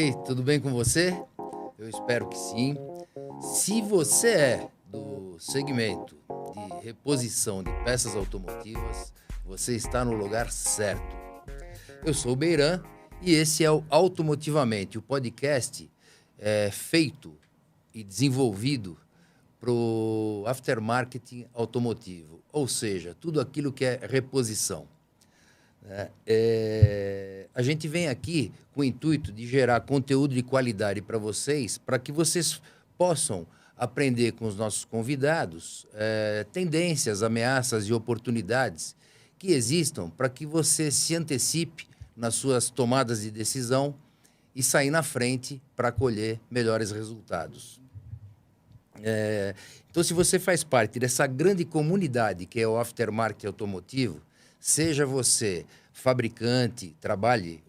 aí, tudo bem com você? Eu espero que sim. Se você é do segmento de reposição de peças automotivas, você está no lugar certo. Eu sou o Beiran e esse é o Automotivamente, o podcast feito e desenvolvido para o aftermarket automotivo, ou seja, tudo aquilo que é reposição. A gente vem aqui com o intuito de gerar conteúdo de qualidade para que vocês possam aprender com os nossos convidados tendências, ameaças e oportunidades que existam para que você se antecipe nas suas tomadas de decisão e sair na frente para colher melhores resultados. Então, se você faz parte dessa grande comunidade que é o aftermarket automotivo, seja você fabricante, trabalhe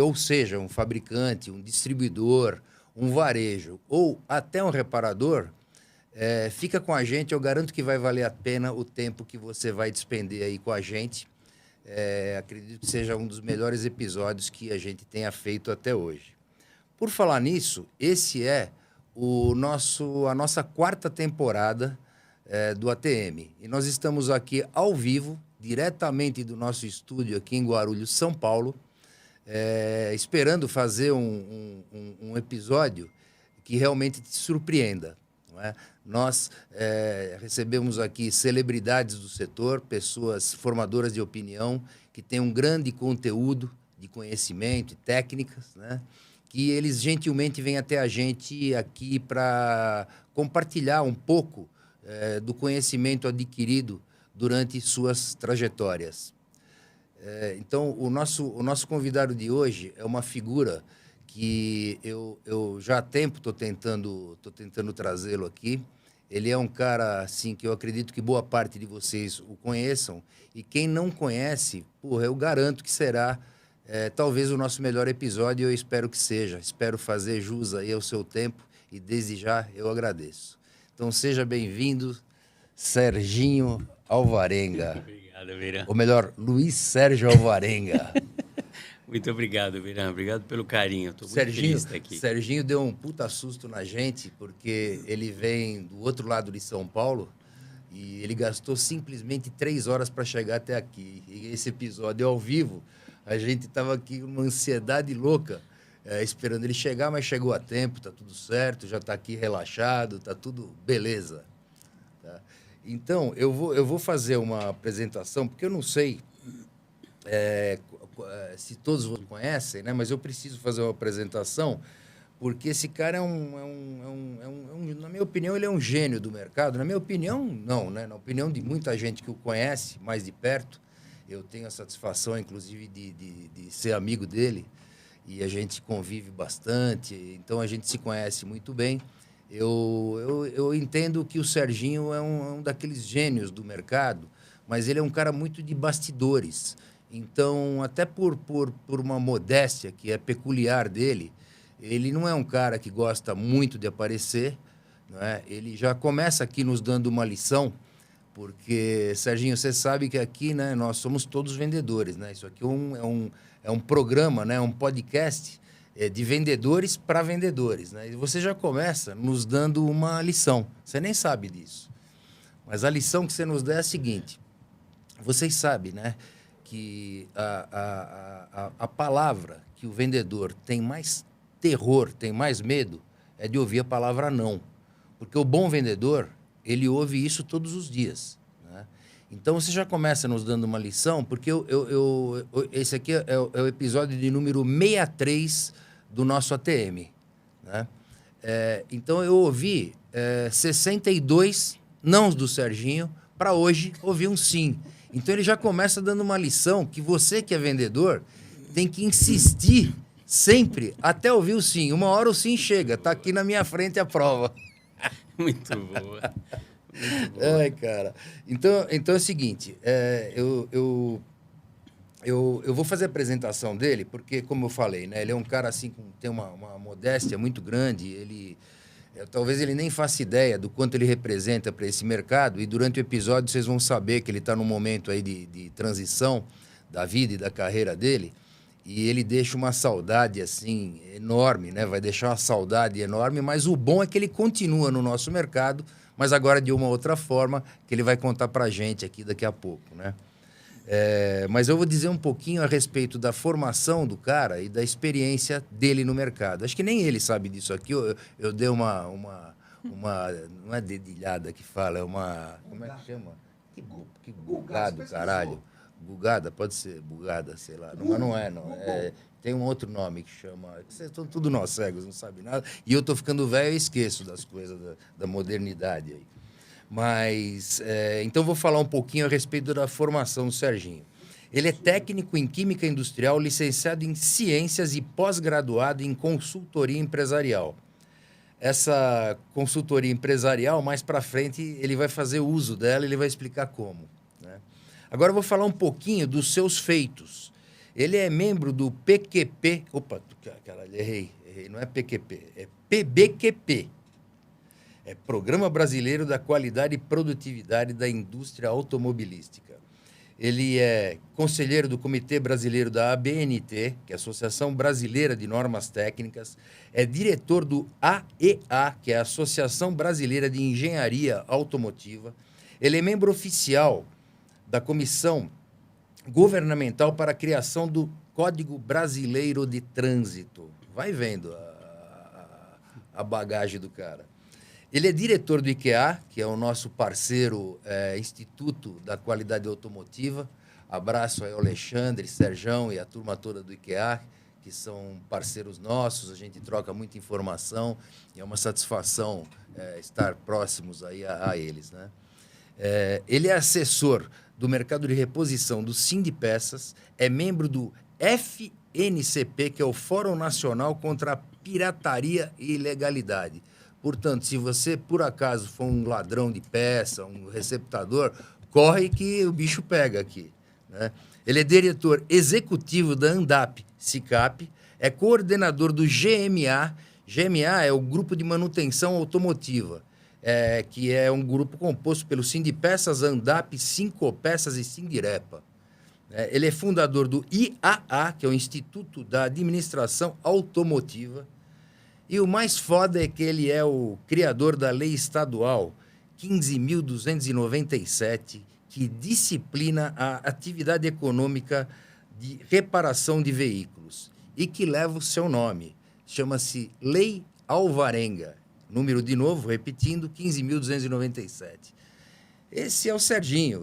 ou seja um fabricante, um distribuidor, um varejo ou até um reparador, fica com a gente, eu garanto que vai valer a pena o tempo que você vai despender aí com a gente. Acredito que seja um dos melhores episódios que a gente tenha feito até hoje. Por falar nisso, esse é a nossa quarta temporada do ATM. E nós estamos aqui ao vivo, diretamente do nosso estúdio aqui em Guarulhos, São Paulo, esperando fazer um episódio que realmente te surpreenda. Não é? Nós recebemos aqui celebridades do setor, pessoas formadoras de opinião, que têm um grande conteúdo de conhecimento e técnicas, né? Que eles gentilmente vêm até a gente aqui para compartilhar um pouco do conhecimento adquirido durante suas trajetórias. Então, o nosso convidado de hoje é uma figura que eu já há tempo estou tentando trazê-lo aqui. Ele é um cara assim, que eu acredito que boa parte de vocês o conheçam. E quem não conhece, eu garanto que será talvez o nosso melhor episódio, eu espero que seja. Espero fazer jus aí ao seu tempo e desde já eu agradeço. Então seja bem-vindo, Serginho Alvarenga. Obrigado, Beiran. Ou melhor, Luiz Sérgio Alvarenga. Muito obrigado, Beiran. Obrigado pelo carinho. Estou muito feliz de estar aqui. Serginho deu um puta susto na gente, porque ele vem do outro lado de São Paulo e ele gastou simplesmente 3 horas para chegar até aqui. E esse episódio ao vivo, a gente estava aqui com uma ansiedade louca, esperando ele chegar, mas chegou a tempo, tá tudo certo, já está aqui relaxado, tá tudo beleza. Tá? Então, eu vou fazer uma apresentação, porque eu não sei se todos vocês conhecem, né? Mas eu preciso fazer uma apresentação, porque esse cara na minha opinião, ele é um gênio do mercado. Na minha opinião, não, né? Na opinião de muita gente que o conhece mais de perto. Eu tenho a satisfação, inclusive, de ser amigo dele e a gente convive bastante, então a gente se conhece muito bem. Eu entendo que o Serginho é um daqueles gênios do mercado, mas ele é um cara muito de bastidores. Então, até por uma modéstia que é peculiar dele, ele não é um cara que gosta muito de aparecer, não é? Ele já começa aqui nos dando uma lição. Porque, Serginho, você sabe que aqui, né, nós somos todos vendedores, né? Isso aqui é um programa, né, um podcast de vendedores para vendedores, né? E você já começa nos dando uma lição. Você nem sabe disso. Mas a lição que você nos dá é a seguinte. Vocês sabem, né, que a palavra que o vendedor tem mais terror, tem mais medo, é de ouvir a palavra não. Porque o bom vendedor, ele ouve isso todos os dias, né? Então, você já começa nos dando uma lição, porque esse aqui é o episódio de número 63 do nosso ATM, né? Então, eu ouvi 62 nãos do Serginho para hoje ouvir um sim. Então, ele já começa dando uma lição que você que é vendedor tem que insistir sempre até ouvir o sim. Uma hora o sim chega, está aqui na minha frente a prova. Muito boa. Muito boa. Ai, cara. Então é o seguinte, eu vou fazer a apresentação dele, porque, como eu falei, né, ele é um cara assim, tem uma modéstia muito grande, talvez ele nem faça ideia do quanto ele representa para esse mercado, e durante o episódio vocês vão saber que ele está num momento aí de transição da vida e da carreira dele. e ele deixa uma saudade, assim, enorme, né? Vai deixar uma saudade enorme, mas o bom é que ele continua no nosso mercado, mas agora de uma outra forma, que ele vai contar pra gente aqui daqui a pouco, né? Mas eu vou dizer um pouquinho a respeito da formação do cara e da experiência dele no mercado. Acho que nem ele sabe disso aqui. Eu dei uma não é dedilhada que fala, é uma... Como é que chama? Que bugado, caralho. Bugada, pode ser bugada, sei lá. Não, mas não é, não. Tem um outro nome que chama... Vocês estão tudo nós cegos, não sabem nada. E eu tô ficando velho e esqueço das coisas da modernidade aí. Mas, então, vou falar um pouquinho a respeito da formação do Serginho. Ele é técnico em Química Industrial, licenciado em Ciências e pós-graduado em Consultoria Empresarial. Essa consultoria empresarial, mais para frente, ele vai fazer uso dela e ele vai explicar como, né? Agora, eu vou falar um pouquinho dos seus feitos. Ele é membro do PQP... Opa, caralho, errei. Não é PQP, é PBQP. É Programa Brasileiro da Qualidade e Produtividade da Indústria Automobilística. Ele é conselheiro do Comitê Brasileiro da ABNT, que é a Associação Brasileira de Normas Técnicas, é diretor do AEA, que é a Associação Brasileira de Engenharia Automotiva. Ele é membro oficial da Comissão Governamental para a Criação do Código Brasileiro de Trânsito. Vai vendo a bagagem do cara. Ele é diretor do IKEA, que é o nosso parceiro Instituto da Qualidade Automotiva. Abraço aí ao Alexandre, Serjão e a turma toda do IKEA, que são parceiros nossos. A gente troca muita informação e é uma satisfação estar próximos aí a eles, né? Ele é assessor do mercado de reposição do Sindipeças, é membro do FNCP, que é o Fórum Nacional contra a Pirataria e Ilegalidade. Portanto, se você, por acaso, for um ladrão de peça, um receptador, corre que o bicho pega aqui, né? Ele é diretor executivo da ANDAP SICAP, é coordenador do GMA. GMA é o Grupo de Manutenção Automotiva, que é um grupo composto pelo Sindipeças, ANDAP, Sincopeças e Sindirepa. Ele é fundador do IAA, que é o Instituto da Administração Automotiva. E o mais foda é que ele é o criador da lei estadual 15.297, que disciplina a atividade econômica de reparação de veículos e que leva o seu nome. Chama-se Lei Alvarenga. Número, de novo, repetindo, 15.297. Esse é o Serginho.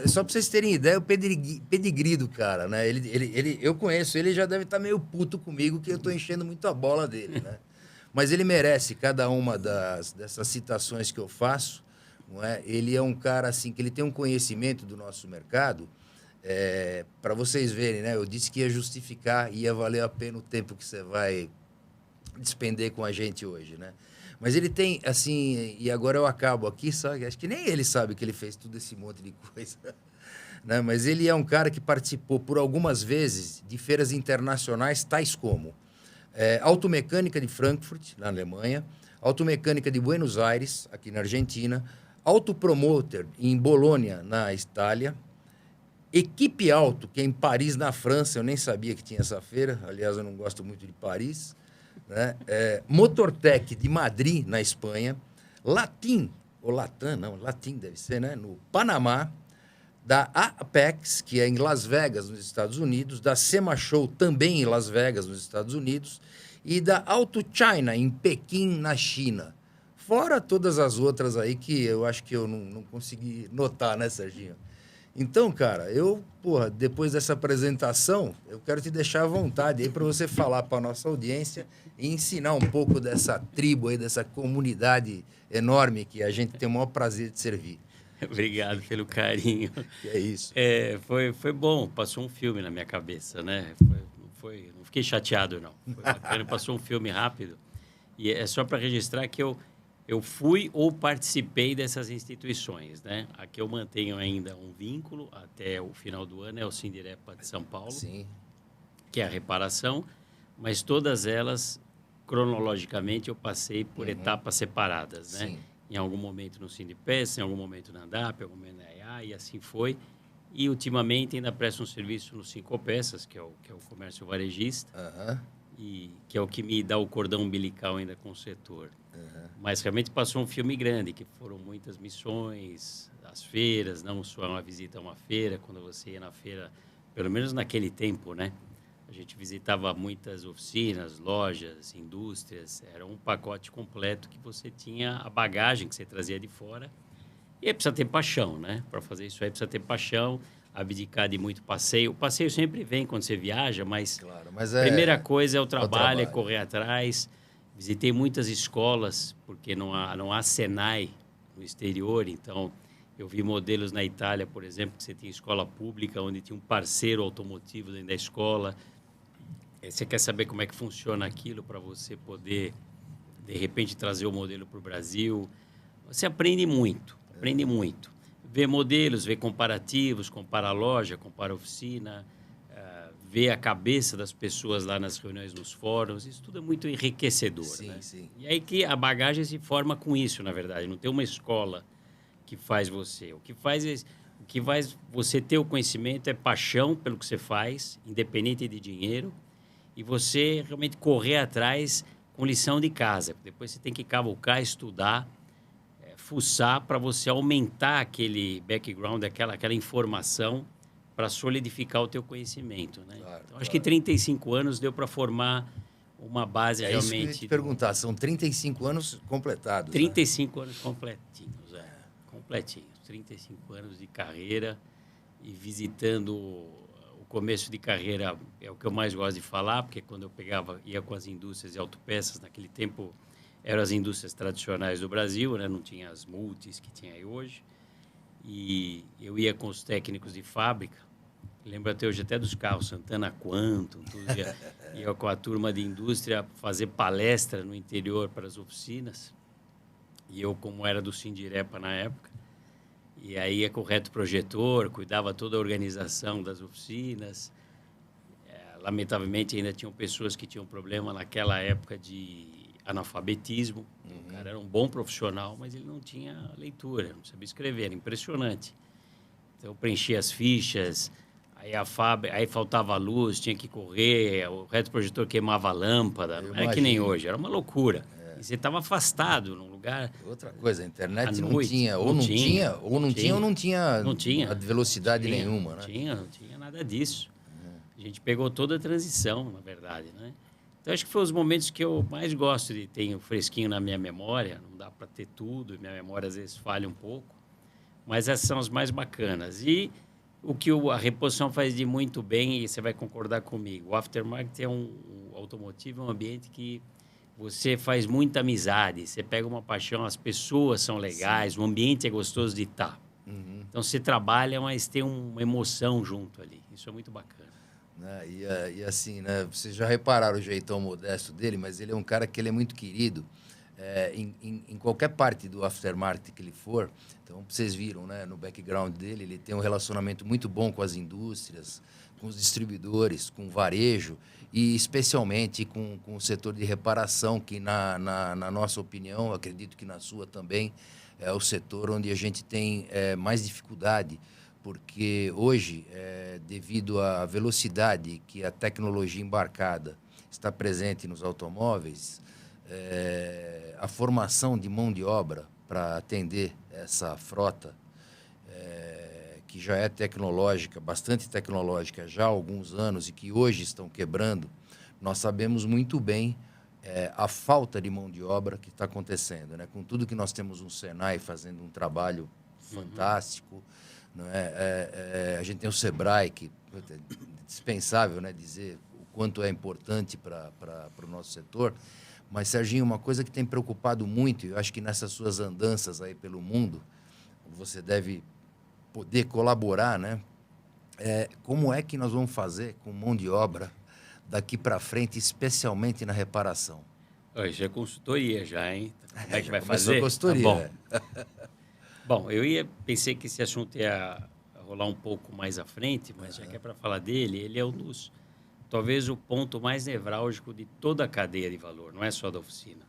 Só para vocês terem ideia, o pedigree do cara, né? Eu conheço, ele já deve estar meio puto comigo, que eu estou enchendo muito a bola dele, né? Mas ele merece cada uma dessas citações que eu faço, não é? Ele é um cara, assim, que ele tem um conhecimento do nosso mercado, para vocês verem, né? Eu disse que ia justificar, ia valer a pena o tempo que você vai despender com a gente hoje, né? Mas ele tem, assim, e agora eu acabo aqui, sabe? Acho que nem ele sabe que ele fez todo esse monte de coisa, né? Mas ele é um cara que participou por algumas vezes de feiras internacionais, tais como Automecânica de Frankfurt, na Alemanha, Automecânica de Buenos Aires, aqui na Argentina, Autopromoter em Bolônia, na Itália, Equipe Auto, que é em Paris, na França, eu nem sabia que tinha essa feira, aliás, eu não gosto muito de Paris, né? Motortec de Madrid, na Espanha, Latam deve ser, né? No Panamá, da Apex, que é em Las Vegas, nos Estados Unidos, da SEMA Show, também em Las Vegas, nos Estados Unidos, e da Auto China, em Pequim, na China. Fora todas as outras aí que eu acho que eu não consegui notar, né, Serginho? Então, cara, depois dessa apresentação, eu quero te deixar à vontade aí para você falar para a nossa audiência e ensinar um pouco dessa tribo aí, dessa comunidade enorme que a gente tem o maior prazer de servir. Obrigado pelo carinho. Que é isso. Foi bom, passou um filme na minha cabeça, né? Não fiquei chateado, não. Foi bacana, passou um filme rápido. E é só para registrar que eu fui ou participei dessas instituições, né? Aqui eu mantenho ainda um vínculo até o final do ano, é o Sindirepa de São Paulo, sim, que é a reparação, mas todas elas, cronologicamente, eu passei por etapas separadas, né? Sim. Em algum momento no Sindipeça, em algum momento na ANDAP, em algum momento na EA, e assim foi. E, ultimamente, ainda presto um serviço no Cinco Peças, que é o comércio varejista, e que é o que me dá o cordão umbilical ainda com o setor. Mas realmente passou um filme grande, que foram muitas missões, as feiras, não só uma visita a uma feira, quando você ia na feira, pelo menos naquele tempo, né? A gente visitava muitas oficinas, lojas, indústrias, era um pacote completo que você tinha a bagagem que você trazia de fora. E aí precisa ter paixão, né? Para fazer isso aí precisa ter paixão, abdicar de muito passeio. O passeio sempre vem quando você viaja, mas Claro, mas a primeira coisa é o o trabalho, é trabalho. correr atrás. Visitei muitas escolas, porque não há Senai no exterior, então eu vi modelos na Itália, por exemplo, que você tinha escola pública, onde tinha um parceiro automotivo dentro da escola. Você quer saber como é que funciona aquilo para você poder, de repente, trazer o modelo para o Brasil. Você aprende muito, aprende muito. Vê modelos, vê comparativos, compara a loja, compara a oficina, vê a cabeça das pessoas lá nas reuniões, nos fóruns. Isso tudo é muito enriquecedor, Sim, né? sim. E aí que a bagagem se forma com isso, na verdade. Não tem uma escola que faz você. O que faz você ter o conhecimento é paixão pelo que você faz, independente de dinheiro, e você realmente correr atrás com lição de casa. Depois você tem que cavucar, estudar, fuçar para você aumentar aquele background, aquela informação para solidificar o teu conhecimento, né? Claro, Então, acho que claro. 35 anos deu para formar uma base É isso que eu ia te realmente... perguntar. São 35 anos completados, né? 35 anos completinhos, completinhos. 35 anos de carreira e visitando o começo de carreira é o que eu mais gosto de falar, porque quando eu ia com as indústrias de autopeças, naquele tempo eram as indústrias tradicionais do Brasil, né? Não tinha as multis que tinha aí hoje. E eu ia com os técnicos de fábrica, lembro até hoje até dos carros, Santana Quantum, tudo, ia com a turma de indústria fazer palestra no interior para as oficinas. E eu, como era do Sindirepa na época, e aí ia com o retroprojetor, cuidava toda a organização das oficinas. Lamentavelmente, ainda tinham pessoas que tinham problema naquela época de analfabetismo. O cara era um bom profissional, mas ele não tinha leitura, não sabia escrever, era impressionante. Então, eu preenchia as fichas, aí faltava luz, tinha que correr, o retroprojetor queimava a lâmpada. Eu Não era que nem imagino. hoje, era uma loucura. E você estava afastado num lugar... Outra coisa, a à internet não noite, tinha, ou não tinha, ou não tinha não tinha velocidade nenhuma, né? não tinha nada disso. A gente pegou toda a transição, na verdade, né? Então, acho que foi os momentos que eu mais gosto de ter fresquinho na minha memória. Não dá para ter tudo, minha memória às vezes falha um pouco, mas essas são as mais bacanas. E o que a reposição faz de muito bem, e você vai concordar comigo, o aftermarket o automotivo é um ambiente que você faz muita amizade, você pega uma paixão, as pessoas são legais, o ambiente é gostoso de estar. Então, você trabalha, mas tem uma emoção junto ali. Isso é muito bacana. Né? E assim, né? Vocês já repararam o jeitão modesto dele, mas ele é um cara que ele é muito querido em qualquer parte do aftermarket que ele for. Então, vocês viram, né? No background dele, ele tem um relacionamento muito bom com as indústrias, com os distribuidores, com o varejo e especialmente com o setor de reparação, que na nossa opinião, acredito que na sua também, é o setor onde a gente tem mais dificuldade, porque hoje, devido à velocidade que a tecnologia embarcada está presente nos automóveis, a formação de mão de obra para atender essa frota, que já é tecnológica, bastante tecnológica já há alguns anos e que hoje estão quebrando, nós sabemos muito bem a falta de mão de obra que está acontecendo, né? Com tudo que nós temos um Senai fazendo um trabalho fantástico, não é? A gente tem o Sebrae, que é dispensável, né, dizer o quanto é importante para o nosso setor. Mas, Serginho, uma coisa que tem preocupado muito, e eu acho que nessas suas andanças aí pelo mundo, você deve poder colaborar, né? Como é que nós vamos fazer com mão de obra daqui para frente, especialmente na reparação? Isso é consultoria já, hein? Como é que vai Começou fazer? a consultoria. Tá bom. Bom, pensei que esse assunto ia rolar um pouco mais à frente, mas já que é para falar dele, ele é talvez o ponto mais nevrálgico de toda a cadeia de valor, não é só da oficina.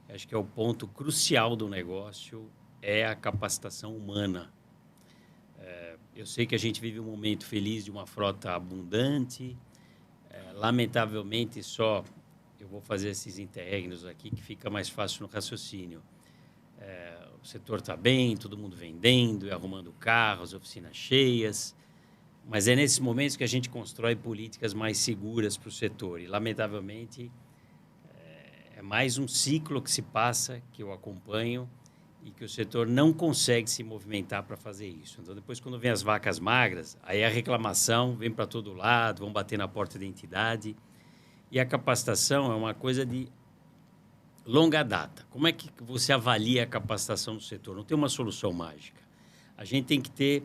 Acho que é o ponto crucial do negócio, é a capacitação humana. Eu sei que a gente vive um momento feliz de uma frota abundante. Lamentavelmente, eu vou fazer esses interregnos aqui que fica mais fácil no raciocínio. O setor está bem, todo mundo vendendo, arrumando carros, oficinas cheias. Mas é nesses momentos que a gente constrói políticas mais seguras para o setor. E, lamentavelmente, é mais um ciclo que se passa, que eu acompanho, e que o setor não consegue se movimentar para fazer isso. Então, depois, quando vem as vacas magras, aí a reclamação vem para todo lado, vão bater na porta da entidade. E a capacitação é uma coisa de longa data. Como é que você avalia a capacitação do setor? Não tem uma solução mágica. A gente tem que ter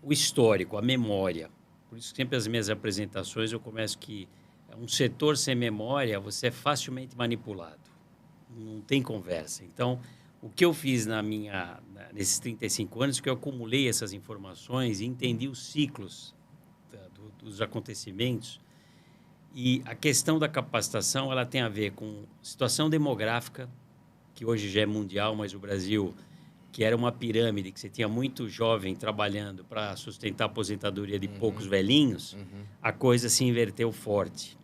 o histórico, a memória. Por isso, sempre as minhas apresentações eu começo que um setor sem memória, você é facilmente manipulado. Não tem conversa. Então, o que eu fiz nesses 35 anos é que eu acumulei essas informações e entendi os ciclos dos acontecimentos. E a questão da capacitação, ela tem a ver com situação demográfica, que hoje já é mundial, mas o Brasil, que era uma pirâmide, que você tinha muito jovem trabalhando para sustentar a aposentadoria de poucos velhinhos, a coisa se inverteu forte.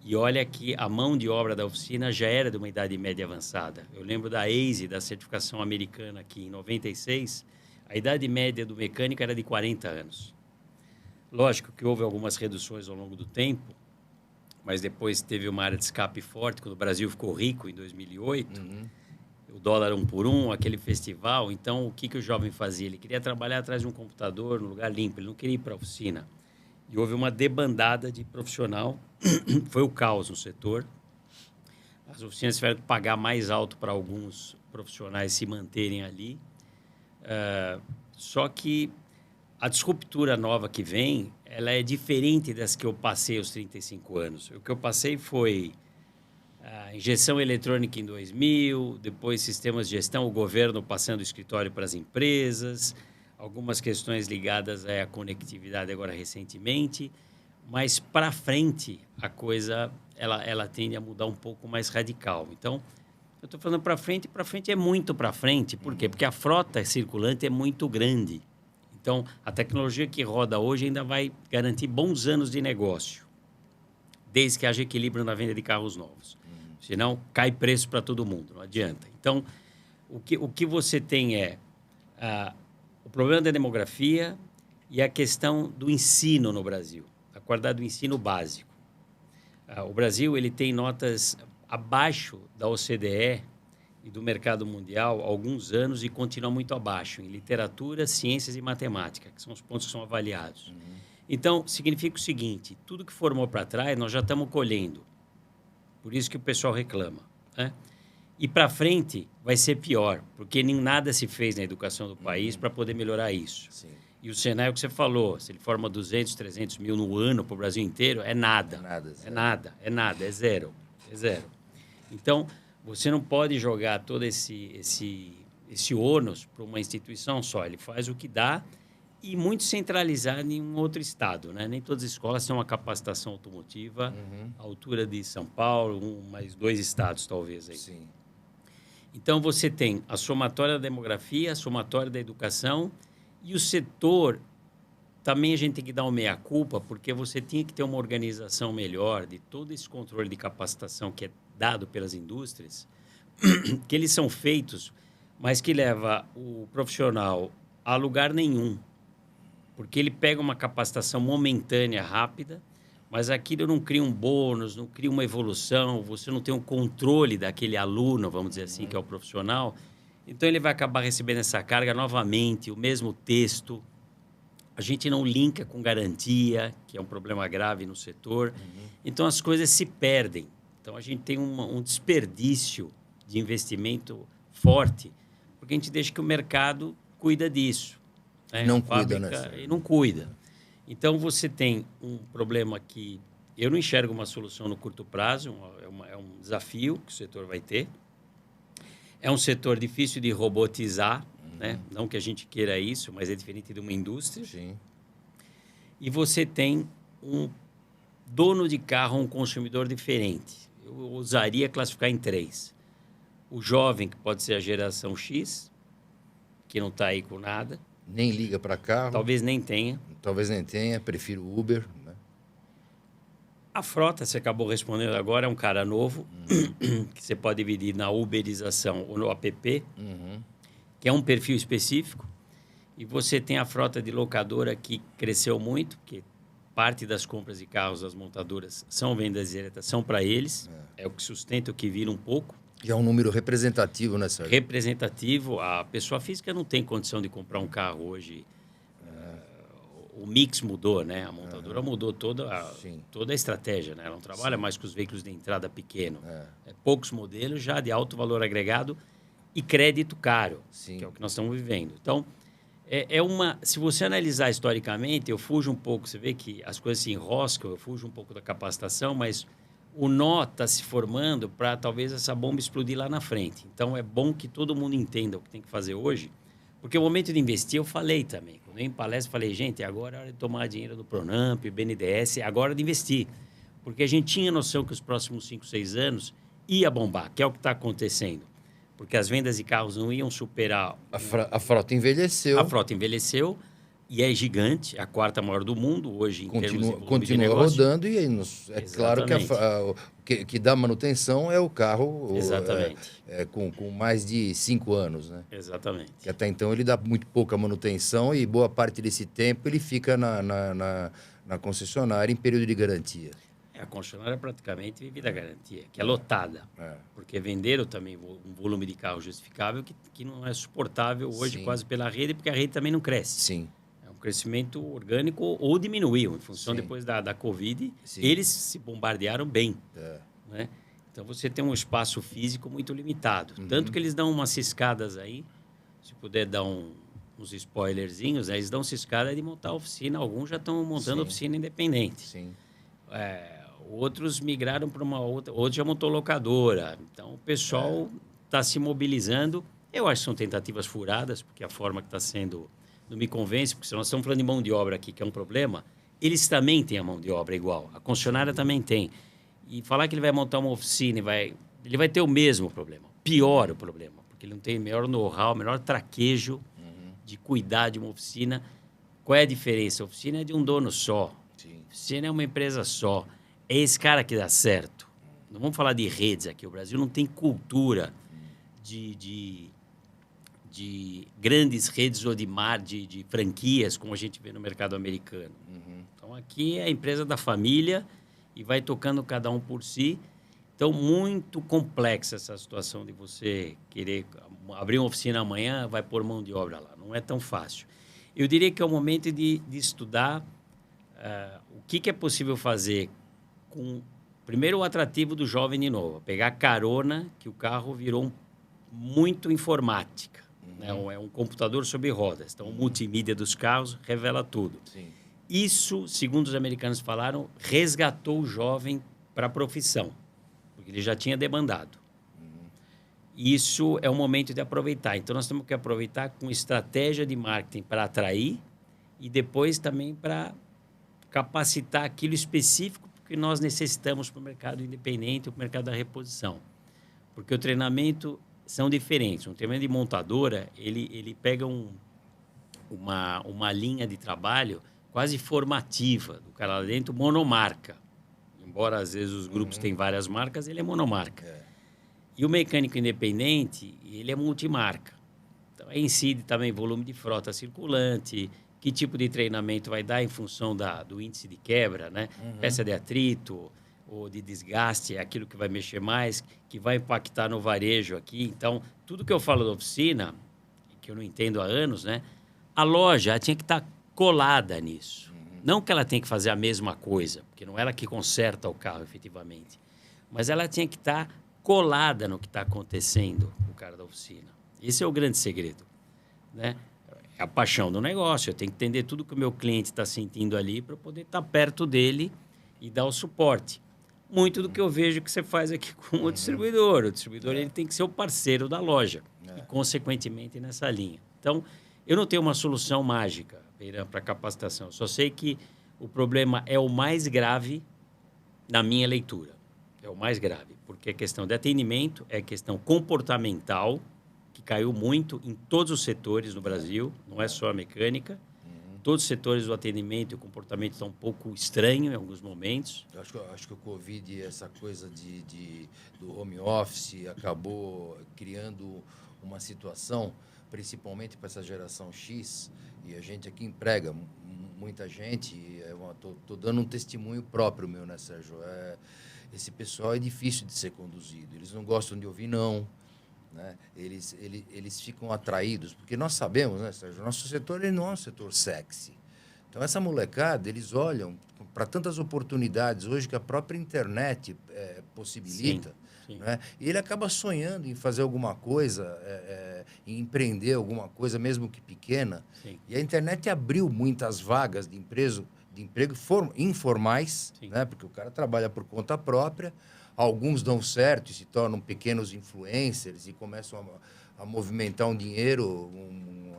E olha que a mão de obra da oficina já era de uma idade média avançada. Eu lembro da ASE, da certificação americana, que em 96, a idade média do mecânico era de 40 anos. Lógico que houve algumas reduções ao longo do tempo, mas depois teve uma área de escape forte, quando o Brasil ficou rico, em 2008. O dólar 1 por 1, aquele festival. Então, o que o jovem fazia? Ele queria trabalhar atrás de um computador, num lugar limpo. Ele não queria ir para a oficina. E houve uma debandada de profissional. Foi o caos no setor. As oficinas tiveram que pagar mais alto para alguns profissionais se manterem ali. Só que a disruptura nova que vem, ela é diferente das que eu passei aos 35 anos. O que eu passei foi a injeção eletrônica em 2000, depois sistemas de gestão, o governo passando o escritório para as empresas, algumas questões ligadas à conectividade agora recentemente, mas para frente a coisa ela tende a mudar um pouco mais radical. Então, eu estou falando para frente é muito para frente. Por quê? Porque a frota circulante é muito grande. Então, a tecnologia que roda hoje ainda vai garantir bons anos de negócio, desde que haja equilíbrio na venda de carros novos. Senão, cai preço para todo mundo, não adianta. Então, o que você tem é o problema da demografia e a questão do ensino no Brasil, a qualidade do ensino básico. O Brasil ele tem notas abaixo da OCDE e do mercado mundial há alguns anos e continua muito abaixo em literatura, ciências e matemática, que são os pontos que são avaliados. Então, significa o seguinte, tudo que formou para trás, nós já estamos colhendo. Por isso que o pessoal reclama, né? E para frente vai ser pior, porque nem nada se fez na educação do país para poder melhorar isso. Sim. E o cenário que você falou, se ele forma 200, 300 mil no ano para o Brasil inteiro, é nada. É zero. Então, você não pode jogar todo esse ônus para uma instituição só. Ele faz o que dá e muito centralizado em um outro estado, né? Nem todas as escolas têm uma capacitação automotiva à altura de São Paulo, mais 2 estados, talvez. Aí. Sim. Então, você tem a somatória da demografia, a somatória da educação e o setor. Também a gente tem que dar uma meia-culpa, porque você tinha que ter uma organização melhor de todo esse controle de capacitação que é dado pelas indústrias, que eles são feitos, mas que leva o profissional a lugar nenhum. Porque ele pega uma capacitação momentânea, rápida, mas aquilo não cria um bônus, não cria uma evolução, você não tem um controle daquele aluno, vamos dizer assim, que é o profissional. Então, ele vai acabar recebendo essa carga novamente, o mesmo texto. A gente não linka com garantia, que é um problema grave no setor. Então, as coisas se perdem. Então, a gente tem um desperdício de investimento forte, porque a gente deixa que o mercado cuida disso. Né? Não cuida, né? E não cuida. Então, você tem um problema que eu não enxergo uma solução no curto prazo, é um desafio que o setor vai ter. É um setor difícil de robotizar, né? Não que a gente queira isso, mas é diferente de uma indústria. Sim. E você tem um dono de carro, um consumidor diferente. Eu ousaria classificar em 3. O jovem, que pode ser a geração X, que não está aí com nada. Nem liga para carro. Talvez nem tenha. Talvez nem tenha, prefiro Uber. Né? A frota, você acabou respondendo agora, é um cara novo, que você pode dividir na uberização ou no app, que é um perfil específico. E você tem a frota de locadora que cresceu muito, porque parte das compras de carros das montadoras são vendas diretas, são para eles. É o que sustenta, o que vira um pouco. E é um número representativo, né, Sérgio? Representativo. A pessoa física não tem condição de comprar um carro hoje. O mix mudou, né? A montadora mudou toda a estratégia, né? Ela não trabalha mais com os veículos de entrada pequeno. Poucos modelos já de alto valor agregado e crédito caro, que é o que nós estamos vivendo. Então, se você analisar historicamente, eu fujo um pouco, você vê que as coisas se enroscam, eu fujo um pouco da capacitação, mas o nó está se formando para talvez essa bomba explodir lá na frente. Então, é bom que todo mundo entenda o que tem que fazer hoje, porque o momento de investir, eu falei também. Quando eu em palestra, falei, gente, agora é hora de tomar dinheiro do Pronamp, BNDES, agora é hora de investir. Porque a gente tinha noção que os próximos 5, 6 anos ia bombar, que é o que está acontecendo. Porque as vendas de carros não iam superar... A frota envelheceu. A frota envelheceu e é gigante, é a quarta maior do mundo hoje em termos de volume de Continua negócio. rodando e aí claro que dá manutenção é o carro com mais de 5 anos, né? Exatamente. Que até então ele dá muito pouca manutenção e boa parte desse tempo ele fica na concessionária em período de garantia. A concessionária praticamente vive da garantia, que é lotada. Porque venderam também um volume de carro justificável que não é suportável hoje quase pela rede, porque a rede também não cresce. Sim. É um crescimento orgânico ou diminuiu, em função depois da Covid. Eles se bombardearam bem. Né? Então, você tem um espaço físico muito limitado. Tanto que eles dão umas ciscadas aí, se puder dar uns spoilerzinhos, né? Eles dão ciscada de montar oficina. Alguns já estão montando oficina independente. Sim. Outros migraram para uma outra, outros já montou locadora. Então, o pessoal está se mobilizando. Eu acho que são tentativas furadas, porque a forma que está sendo não me convence, porque se nós estamos falando de mão de obra aqui, que é um problema, eles também têm a mão de obra igual. A concessionária também tem. E falar que ele vai montar uma oficina, ele vai ter o mesmo problema. Pior o problema, porque ele não tem o melhor know-how, o melhor traquejo de cuidar de uma oficina. Qual é a diferença? A oficina é de um dono só. A oficina é uma empresa só. É esse cara que dá certo. Não vamos falar de redes aqui. O Brasil não tem cultura de grandes redes ou de franquias, como a gente vê no mercado americano. Então, aqui é a empresa da família e vai tocando cada um por si. Então, muito complexa essa situação de você querer abrir uma oficina amanhã, vai pôr mão de obra lá. Não é tão fácil. Eu diria que é o momento de estudar o que é possível fazer com, primeiro, o atrativo do jovem de novo. Pegar carona, que o carro virou muito informática. Né? É um computador sobre rodas. Então, o multimídia dos carros revela tudo. Isso, segundo os americanos falaram, resgatou o jovem para a profissão, porque ele já tinha demandado. Isso é o momento de aproveitar. Então, nós temos que aproveitar com estratégia de marketing para atrair e depois também para capacitar aquilo específico que nós necessitamos para o mercado independente, para o mercado da reposição. Porque o treinamento são diferentes. Um treinamento de montadora, ele pega uma linha de trabalho quase formativa do cara lá dentro, monomarca. Embora, às vezes, os grupos têm várias marcas, ele é monomarca. E o mecânico independente, ele é multimarca. Então, incide também volume de frota circulante, que tipo de treinamento vai dar em função do índice de quebra, né? Peça de atrito ou de desgaste, é aquilo que vai mexer mais, que vai impactar no varejo aqui. Então, tudo que eu falo da oficina, que eu não entendo há anos, né? A loja tinha que estar colada nisso. Não que ela tenha que fazer a mesma coisa, porque não é ela que conserta o carro, efetivamente. Mas ela tinha que estar colada no que está acontecendo com o cara da oficina. Esse é o grande segredo, né? É a paixão do negócio. Eu tenho que entender tudo que o meu cliente está sentindo ali para poder estar perto dele e dar o suporte. Muito do que eu vejo que você faz aqui com o distribuidor. O distribuidor ele tem que ser o parceiro da loja e, consequentemente, nessa linha. Então, eu não tenho uma solução mágica para capacitação. Eu só sei que o problema é o mais grave na minha leitura. É o mais grave, porque é questão de atendimento, é questão comportamental, que caiu muito em todos os setores no Brasil, não é só a mecânica. Todos os setores do atendimento e o comportamento estão um pouco estranho em alguns momentos. Eu acho que o Covid, essa coisa do home office, acabou criando uma situação, principalmente para essa geração X, e a gente aqui emprega muita gente, estou dando um testemunho próprio meu, né, Sérgio? Esse pessoal é difícil de ser conduzido, eles não gostam de ouvir não, né? Eles ficam atraídos, porque nós sabemos, né, Sérgio? Nosso setor ele não é um setor sexy. Então, essa molecada, eles olham para tantas oportunidades hoje que a própria internet possibilita. Sim, sim. Né? E ele acaba sonhando em fazer alguma coisa, em empreender alguma coisa, mesmo que pequena. Sim. E a internet abriu muitas vagas de emprego informais, né? Porque o cara trabalha por conta própria. Alguns dão certo e se tornam pequenos influencers e começam a movimentar um dinheiro,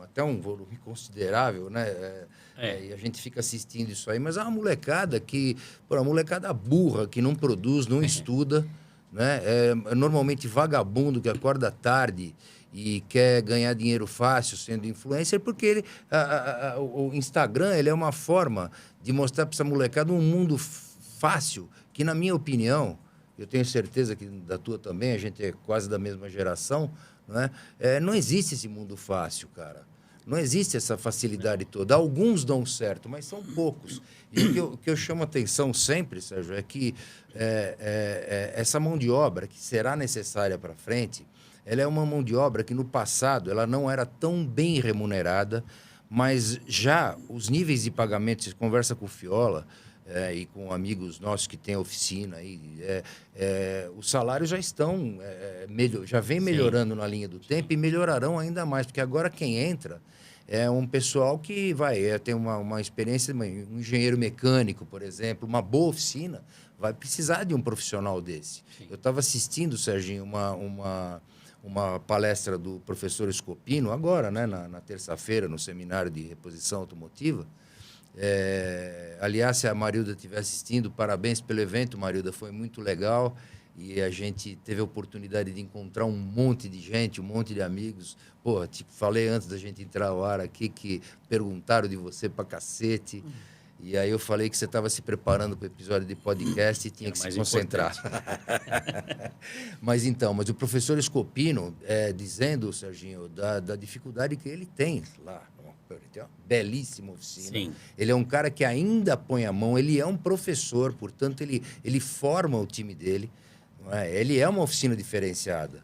até um volume considerável, né? E a gente fica assistindo isso aí. Mas é uma molecada uma molecada burra, que não produz, não estuda, né? É normalmente vagabundo que acorda tarde e quer ganhar dinheiro fácil sendo influencer, porque o Instagram ele é uma forma de mostrar para essa molecada um mundo fácil, que, na minha opinião, eu tenho certeza que da tua também, a gente é quase da mesma geração, não é? Não existe esse mundo fácil, cara. Não existe essa facilidade toda. Alguns dão certo, mas são poucos. E o que eu chamo a atenção sempre, Sérgio, é que essa mão de obra que será necessária para frente, ela é uma mão de obra que no passado ela não era tão bem remunerada, mas já os níveis de pagamento, você conversa com o Fiola, e com amigos nossos que têm oficina, os salários já estão, já vem melhorando na linha do tempo e melhorarão ainda mais, porque agora quem entra é um pessoal que vai ter uma experiência, um engenheiro mecânico, por exemplo, uma boa oficina, vai precisar de um profissional desse. Sim. Eu estava assistindo, Serginho, uma palestra do professor Scopino, agora, né, na terça-feira, no seminário de reposição automotiva. Aliás, se a Marilda estiver assistindo, parabéns pelo evento, Marilda, foi muito legal e a gente teve a oportunidade de encontrar um monte de gente, um monte de amigos. Pô, te falei antes da gente entrar ao ar aqui que perguntaram de você pra cacete. E aí eu falei que você estava se preparando para o episódio de podcast e tinha que se concentrar. Mas o professor Scopino, dizendo, Serginho, da dificuldade que ele tem lá. Ele tem uma belíssima oficina. Sim. Ele é um cara que ainda põe a mão, ele é um professor, portanto, ele forma o time dele. Não é? Ele é uma oficina diferenciada.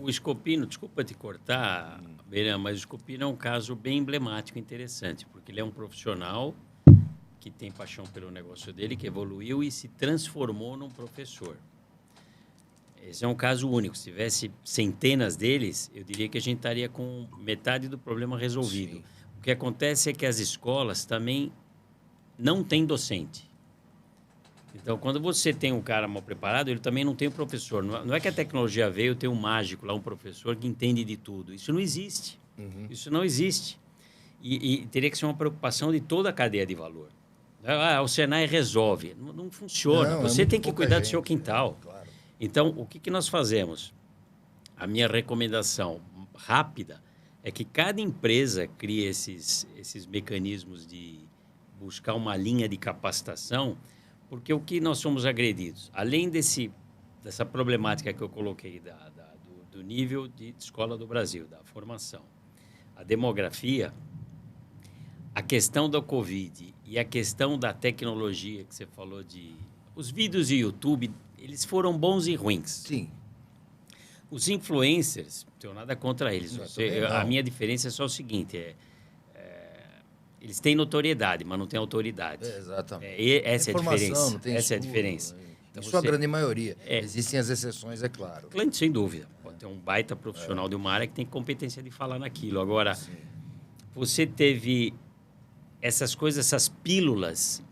O Scopino, desculpa te cortar, Beirã, mas o Scopino é um caso bem emblemático e interessante, porque ele é um profissional que tem paixão pelo negócio dele, que evoluiu e se transformou num professor. Esse é um caso único. Se tivesse centenas deles, eu diria que a gente estaria com metade do problema resolvido. Sim. O que acontece é que as escolas também não têm docente. Então, quando você tem um cara mal preparado, ele também não tem um professor. Não é que a tecnologia veio, tem um mágico lá, um professor que entende de tudo. Isso não existe. Uhum. Isso não existe. E teria que ser uma preocupação de toda a cadeia de valor. O Senai resolve. Não funciona. Você tem que cuidar do seu quintal. Claro. Então, o que nós fazemos? A minha recomendação rápida é que cada empresa crie esses mecanismos de buscar uma linha de capacitação, porque o que nós somos agredidos? Além dessa problemática que eu coloquei do nível de escola do Brasil, da formação, a demografia, a questão da Covid e a questão da tecnologia que você falou os vídeos de YouTube, eles foram bons e ruins. Sim. Os influencers, não tenho nada contra eles. A minha diferença é só o seguinte, eles têm notoriedade, mas não têm autoridade. Exatamente. Essa é a diferença. Não tem essa é a diferença. Então, em sua grande maioria. Existem as exceções, é claro. Cliente, sem dúvida. Pode ter um baita profissional de uma área que tem competência de falar naquilo. Agora, você teve essas coisas, essas pílulas,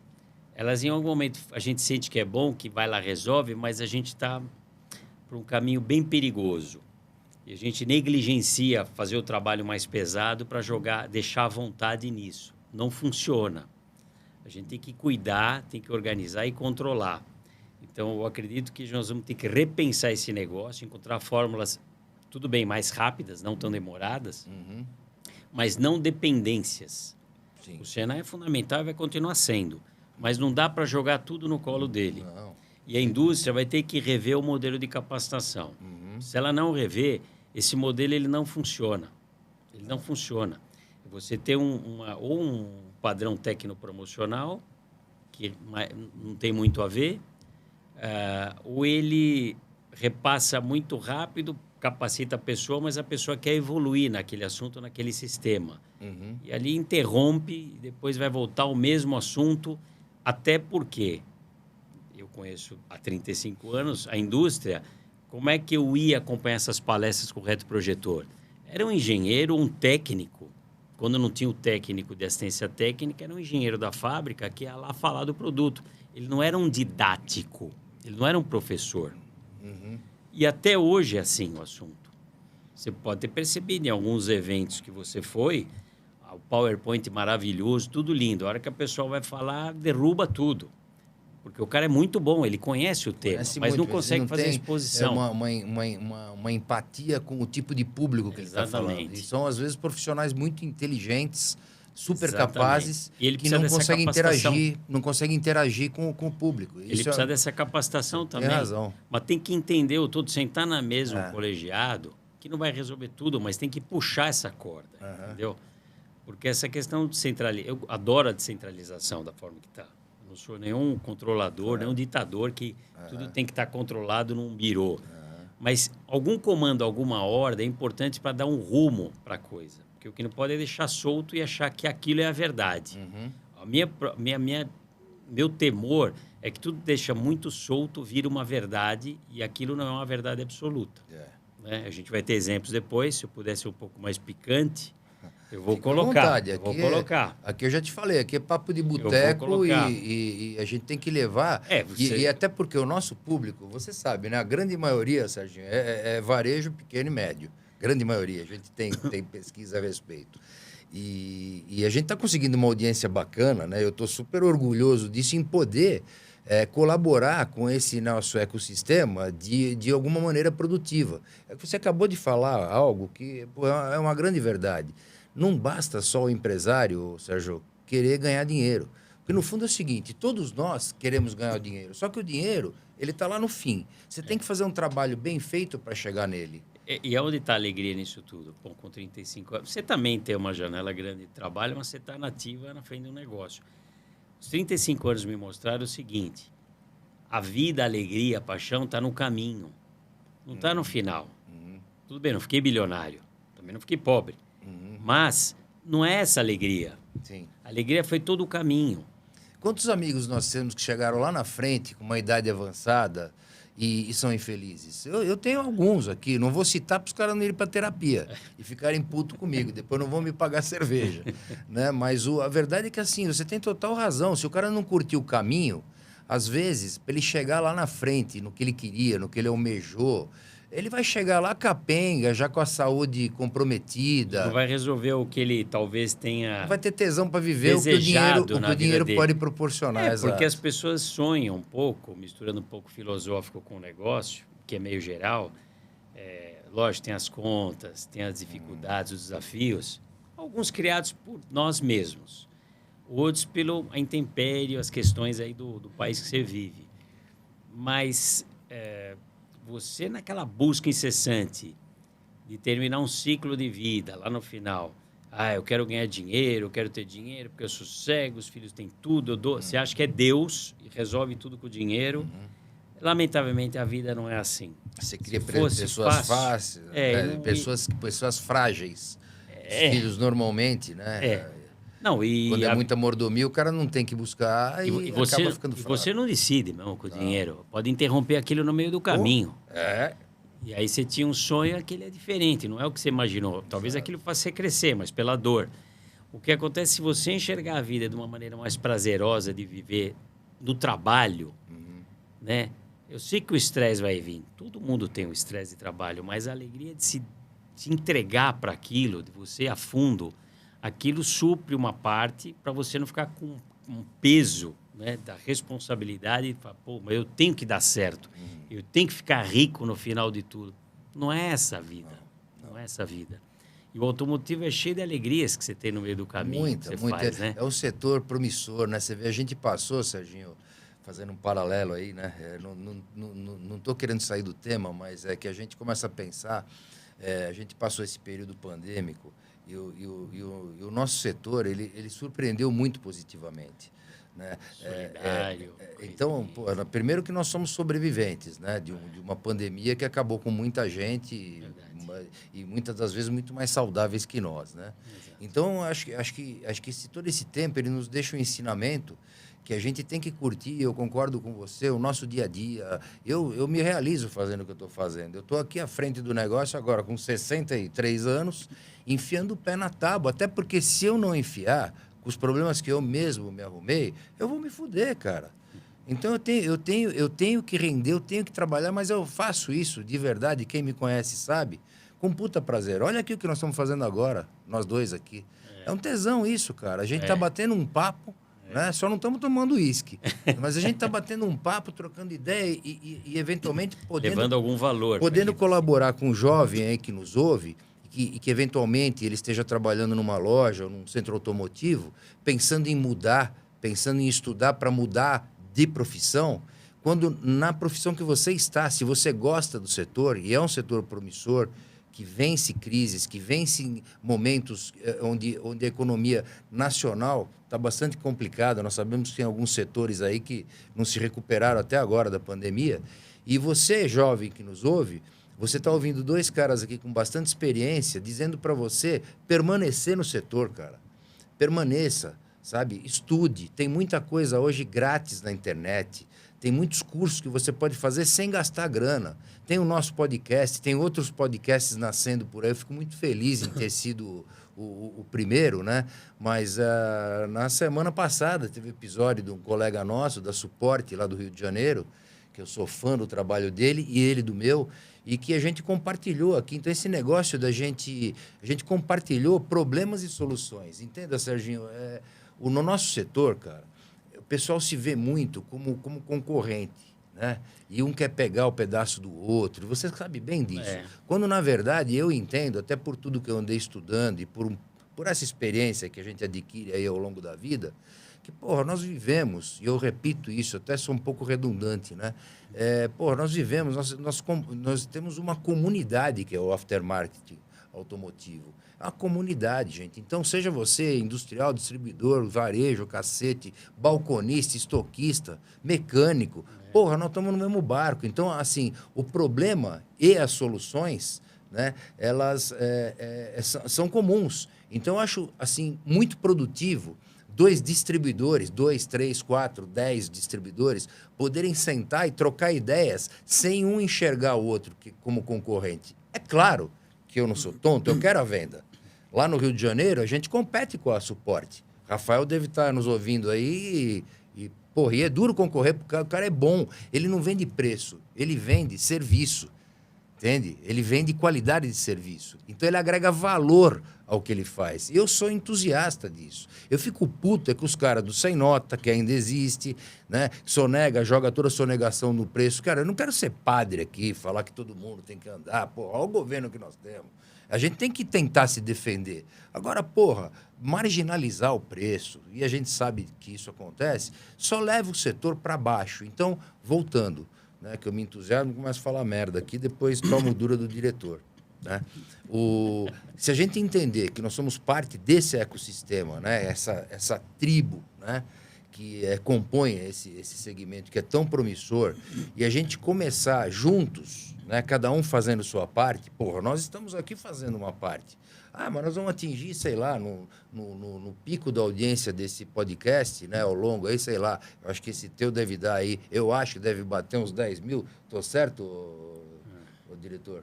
elas em algum momento a gente sente que é bom, que vai lá, resolve, mas a gente está por um caminho bem perigoso. E a gente negligencia fazer o trabalho mais pesado para deixar a vontade nisso. Não funciona. A gente tem que cuidar, tem que organizar e controlar. Então, eu acredito que nós vamos ter que repensar esse negócio, encontrar fórmulas tudo bem, mais rápidas, não tão demoradas, mas não dependências. Sim. O Senai é fundamental e vai continuar sendo, mas não dá para jogar tudo no colo dele. Não. E a indústria vai ter que rever o modelo de capacitação. Se ela não rever, esse modelo ele não funciona. Ele não funciona. Você tem ou um padrão tecnopromocional, que não tem muito a ver, ou ele repassa muito rápido, capacita a pessoa, mas a pessoa quer evoluir naquele assunto, naquele sistema. E ali interrompe e depois vai voltar ao mesmo assunto, até porque eu conheço há 35 anos a indústria. Como é que eu ia acompanhar essas palestras com o retroprojetor? Era um engenheiro, um técnico. Quando não tinha o técnico de assistência técnica, era um engenheiro da fábrica que ia lá falar do produto. Ele não era um didático, ele não era um professor. E até hoje é assim o assunto. Você pode ter percebido em alguns eventos que você foi, o PowerPoint maravilhoso, tudo lindo. A hora que a pessoa vai falar, derruba tudo. Porque o cara é muito bom, ele conhece o tema, mas não consegue fazer a exposição. Uma empatia com o tipo de público que ele está falando. E são, às vezes, profissionais muito inteligentes, super capazes, e ele que não conseguem interagir com o público. Ele precisa dessa capacitação também. Tem razão. Mas tem que entender o todo, sentar na mesa um colegiado, que não vai resolver tudo, mas tem que puxar essa corda, entendeu? Porque essa questão de centralização... Eu adoro a descentralização da forma que está. Não sou nenhum controlador, nenhum ditador que tudo tem que estar controlado num birô. Mas algum comando, alguma ordem é importante para dar um rumo para a coisa. Porque o que não pode é deixar solto e achar que aquilo é a verdade. Meu temor é que tudo deixa muito solto, vira uma verdade e aquilo não é uma verdade absoluta. Né? A gente vai ter exemplos depois, se eu pudesse ser um pouco mais picante... Eu vou colocar. Aqui eu já te falei, aqui é papo de boteco e a gente tem que levar. E até porque o nosso público, você sabe, né? A grande maioria, Serginho, é varejo pequeno e médio. Grande maioria. A gente tem pesquisa a respeito. E a gente está conseguindo uma audiência bacana, né? Eu estou super orgulhoso disso, em poder colaborar com esse nosso ecossistema de alguma maneira produtiva. Você acabou de falar algo que é uma grande verdade. Não basta só o empresário, Sérgio, querer ganhar dinheiro. Porque, no fundo, é o seguinte, todos nós queremos ganhar o dinheiro, só que o dinheiro, ele está lá no fim. Você tem que fazer um trabalho bem feito para chegar nele. E onde está a alegria nisso tudo? Bom, com 35 anos, você também tem uma janela grande de trabalho, mas você está nativa na frente de um negócio. Os 35 anos me mostraram o seguinte, a vida, a alegria, a paixão está no caminho, não está no final. Tudo bem, não fiquei bilionário, também não fiquei pobre. Mas não é essa alegria. Sim. A alegria foi todo o caminho. Quantos amigos nós temos que chegaram lá na frente com uma idade avançada e são infelizes? Eu tenho alguns aqui, não vou citar para os caras não irem para terapia e ficarem putos comigo, depois não vão me pagar cerveja. Né? Mas a verdade é que assim, você tem total razão. Se o cara não curtiu o caminho, às vezes, para ele chegar lá na frente, no que ele queria, no que ele almejou, ele vai chegar lá capenga, já com a saúde comprometida. Não vai resolver o que ele talvez tenha... Não vai ter tesão para viver o que o dinheiro pode proporcionar. Porque as pessoas sonham um pouco, misturando um pouco filosófico com o negócio, que é meio geral. Lógico, tem as contas, tem as dificuldades, os desafios. Alguns criados por nós mesmos. Outros pela intempérie, as questões aí do país que você vive. Mas... você, naquela busca incessante de terminar um ciclo de vida lá no final, eu quero ganhar dinheiro, eu quero ter dinheiro, porque eu sou cego, os filhos têm tudo, eu dou. Você acha que é Deus e resolve tudo com o dinheiro. Lamentavelmente, a vida não é assim. Você cria pessoas fáceis, pessoas frágeis. Os filhos, normalmente, né? Não, quando é muita mordomia, o cara não tem que buscar e acaba ficando fraco. Você não decide mesmo com o dinheiro. Pode interromper aquilo no meio do caminho. E aí você tinha um sonho, aquele é diferente, não é o que você imaginou. Talvez aquilo faça você crescer, mas pela dor. O que acontece se você enxergar a vida de uma maneira mais prazerosa de viver do trabalho, né? Eu sei que o estresse vai vir. Todo mundo tem o estresse de trabalho, mas a alegria de se entregar para aquilo, de você ir a fundo... Aquilo supre uma parte para você não ficar com um peso, né, da responsabilidade. Mas eu tenho que dar certo. Eu tenho que ficar rico no final de tudo. Não é essa a vida. é essa a vida. E o automotivo é cheio de alegrias que você tem no meio do caminho. Que você faz, né? É um setor promissor, né? Você vê, a gente passou, Serginho, fazendo um paralelo aí, né? Não estou querendo sair do tema, mas é que a gente começa a pensar, a gente passou esse período pandêmico e o nosso setor, ele surpreendeu muito positivamente. Né? Solidário. Então, primeiro que nós somos sobreviventes, né? de uma pandemia que acabou com muita gente e muitas das vezes muito mais saudáveis que nós. Né? Então, acho que todo esse tempo ele nos deixa um ensinamento que a gente tem que curtir. Eu concordo com você, o nosso dia a dia. Eu me realizo fazendo o que eu estou fazendo. Eu estou aqui à frente do negócio agora com 63 anos, enfiando o pé na tábua, até porque se eu não enfiar, com os problemas que eu mesmo me arrumei, eu vou me fuder, cara. Então eu tenho que render, eu tenho que trabalhar, mas eu faço isso de verdade, quem me conhece sabe, com puta prazer. Olha aqui o que nós estamos fazendo agora, nós dois aqui. É um tesão isso, cara. A gente tá batendo um papo, né? Só não estamos tomando uísque. Mas a gente tá batendo um papo, trocando ideia e eventualmente podendo... Levando algum valor. Podendo colaborar com um jovem aí que nos ouve e que eventualmente ele esteja trabalhando numa loja ou num centro automotivo, pensando em mudar, pensando em estudar para mudar de profissão, quando na profissão que você está, se você gosta do setor, e é um setor promissor, que vence crises, que vence momentos onde a economia nacional está bastante complicada, nós sabemos que tem alguns setores aí que não se recuperaram até agora da pandemia, e você, jovem que nos ouve, você está ouvindo dois caras aqui com bastante experiência, dizendo para você permanecer no setor, cara. Permaneça, sabe? Estude. Tem muita coisa hoje grátis na internet. Tem muitos cursos que você pode fazer sem gastar grana. Tem o nosso podcast, tem outros podcasts nascendo por aí. Eu fico muito feliz em ter sido o primeiro, né? Mas na semana passada teve episódio de um colega nosso, da Suporte, lá do Rio de Janeiro, que eu sou fã do trabalho dele e ele do meu, e que a gente compartilhou aqui. Então, esse negócio a gente compartilhou problemas e soluções. Entenda, Serginho? No nosso setor, cara, o pessoal se vê muito como concorrente, né? E um quer pegar o pedaço do outro. Você sabe bem disso. Quando, na verdade, eu entendo, até por tudo que eu andei estudando e por essa experiência que a gente adquire aí ao longo da vida, que, nós vivemos, e eu repito isso, até sou um pouco redundante, né? Nós vivemos, nós temos uma comunidade que é o aftermarket automotivo. É uma comunidade, gente. Então, seja você industrial, distribuidor, varejo, cacete, balconista, estoquista, mecânico, nós estamos no mesmo barco. Então, assim, o problema e as soluções, né, elas são comuns. Então, eu acho, assim, muito produtivo dois distribuidores, 2, 3, 4, 10 distribuidores, poderem sentar e trocar ideias sem um enxergar o outro como concorrente. É claro que eu não sou tonto, eu quero a venda. Lá no Rio de Janeiro, a gente compete com a Suporte. Rafael deve estar nos ouvindo aí e é duro concorrer, porque o cara é bom. Ele não vende preço, ele vende serviço. Entende? Ele vende qualidade de serviço. Então, ele agrega valor ao que ele faz. Eu sou entusiasta disso. Eu fico puto com os caras do Sem Nota, que ainda existe, né? Sonega, joga toda a sonegação no preço. Cara, eu não quero ser padre aqui, falar que todo mundo tem que andar. Olha o governo que nós temos. A gente tem que tentar se defender. Agora, marginalizar o preço, e a gente sabe que isso acontece, só leva o setor para baixo. Então, voltando, né, que eu me entusiasmo e começo a falar merda aqui, depois tomo dura do diretor. Né? Se a gente entender que nós somos parte desse ecossistema, né, essa tribo, né, que compõe esse segmento que é tão promissor, e a gente começar juntos, né, cada um fazendo sua parte, nós estamos aqui fazendo uma parte. Mas nós vamos atingir, sei lá, no pico da audiência desse podcast, né, ao longo aí, sei lá, eu acho que esse teu deve dar aí, eu acho que deve bater uns 10 mil, tô certo, ô diretor?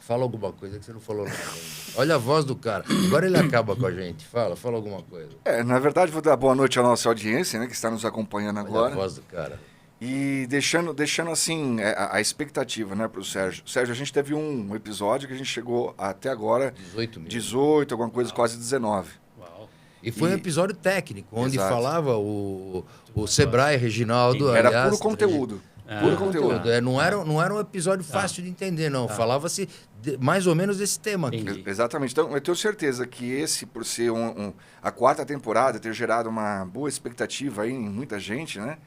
Fala alguma coisa que você não falou nada ainda. Olha a voz do cara. Agora ele acaba com a gente. Fala alguma coisa. Na verdade, vou dar boa noite à nossa audiência, né, que está nos acompanhando agora. Olha a voz do cara. E deixando assim, a expectativa, né, para o Sérgio. Sérgio, a gente teve um episódio que a gente chegou até agora... 18, alguma coisa, quase 19. Uau. E foi um episódio técnico, onde falava o Sebrae, Reginaldo... Era puro conteúdo. Puro conteúdo. Não era um episódio fácil de entender, não. Falava-se mais ou menos desse tema aqui. Exatamente. Então, eu tenho certeza que esse, por ser a 4ª temporada, ter gerado uma boa expectativa aí em muita gente, né?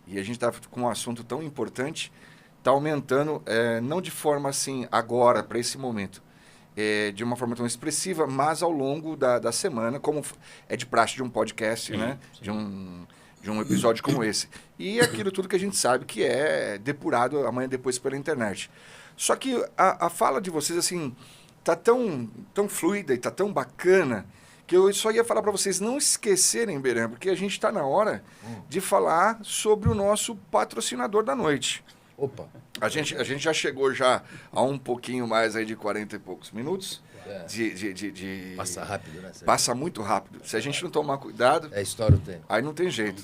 E a gente está com um assunto tão importante, está aumentando, não de forma assim, agora, para esse momento, de uma forma tão expressiva, mas ao longo da semana, como é de praxe de um podcast, né? Sim. De um episódio como esse. E aquilo tudo que a gente sabe que é depurado amanhã depois pela internet. Só que a fala de vocês, assim, tá tão fluida e tá tão bacana que eu só ia falar para vocês não esquecerem, Beran, porque a gente está na hora de falar sobre o nosso patrocinador da noite. Opa! A gente já chegou já a um pouquinho mais aí de 40 e poucos minutos. Passa rápido, né? Passa muito rápido. Se a gente não tomar cuidado... Estoura o tempo. Aí não tem jeito.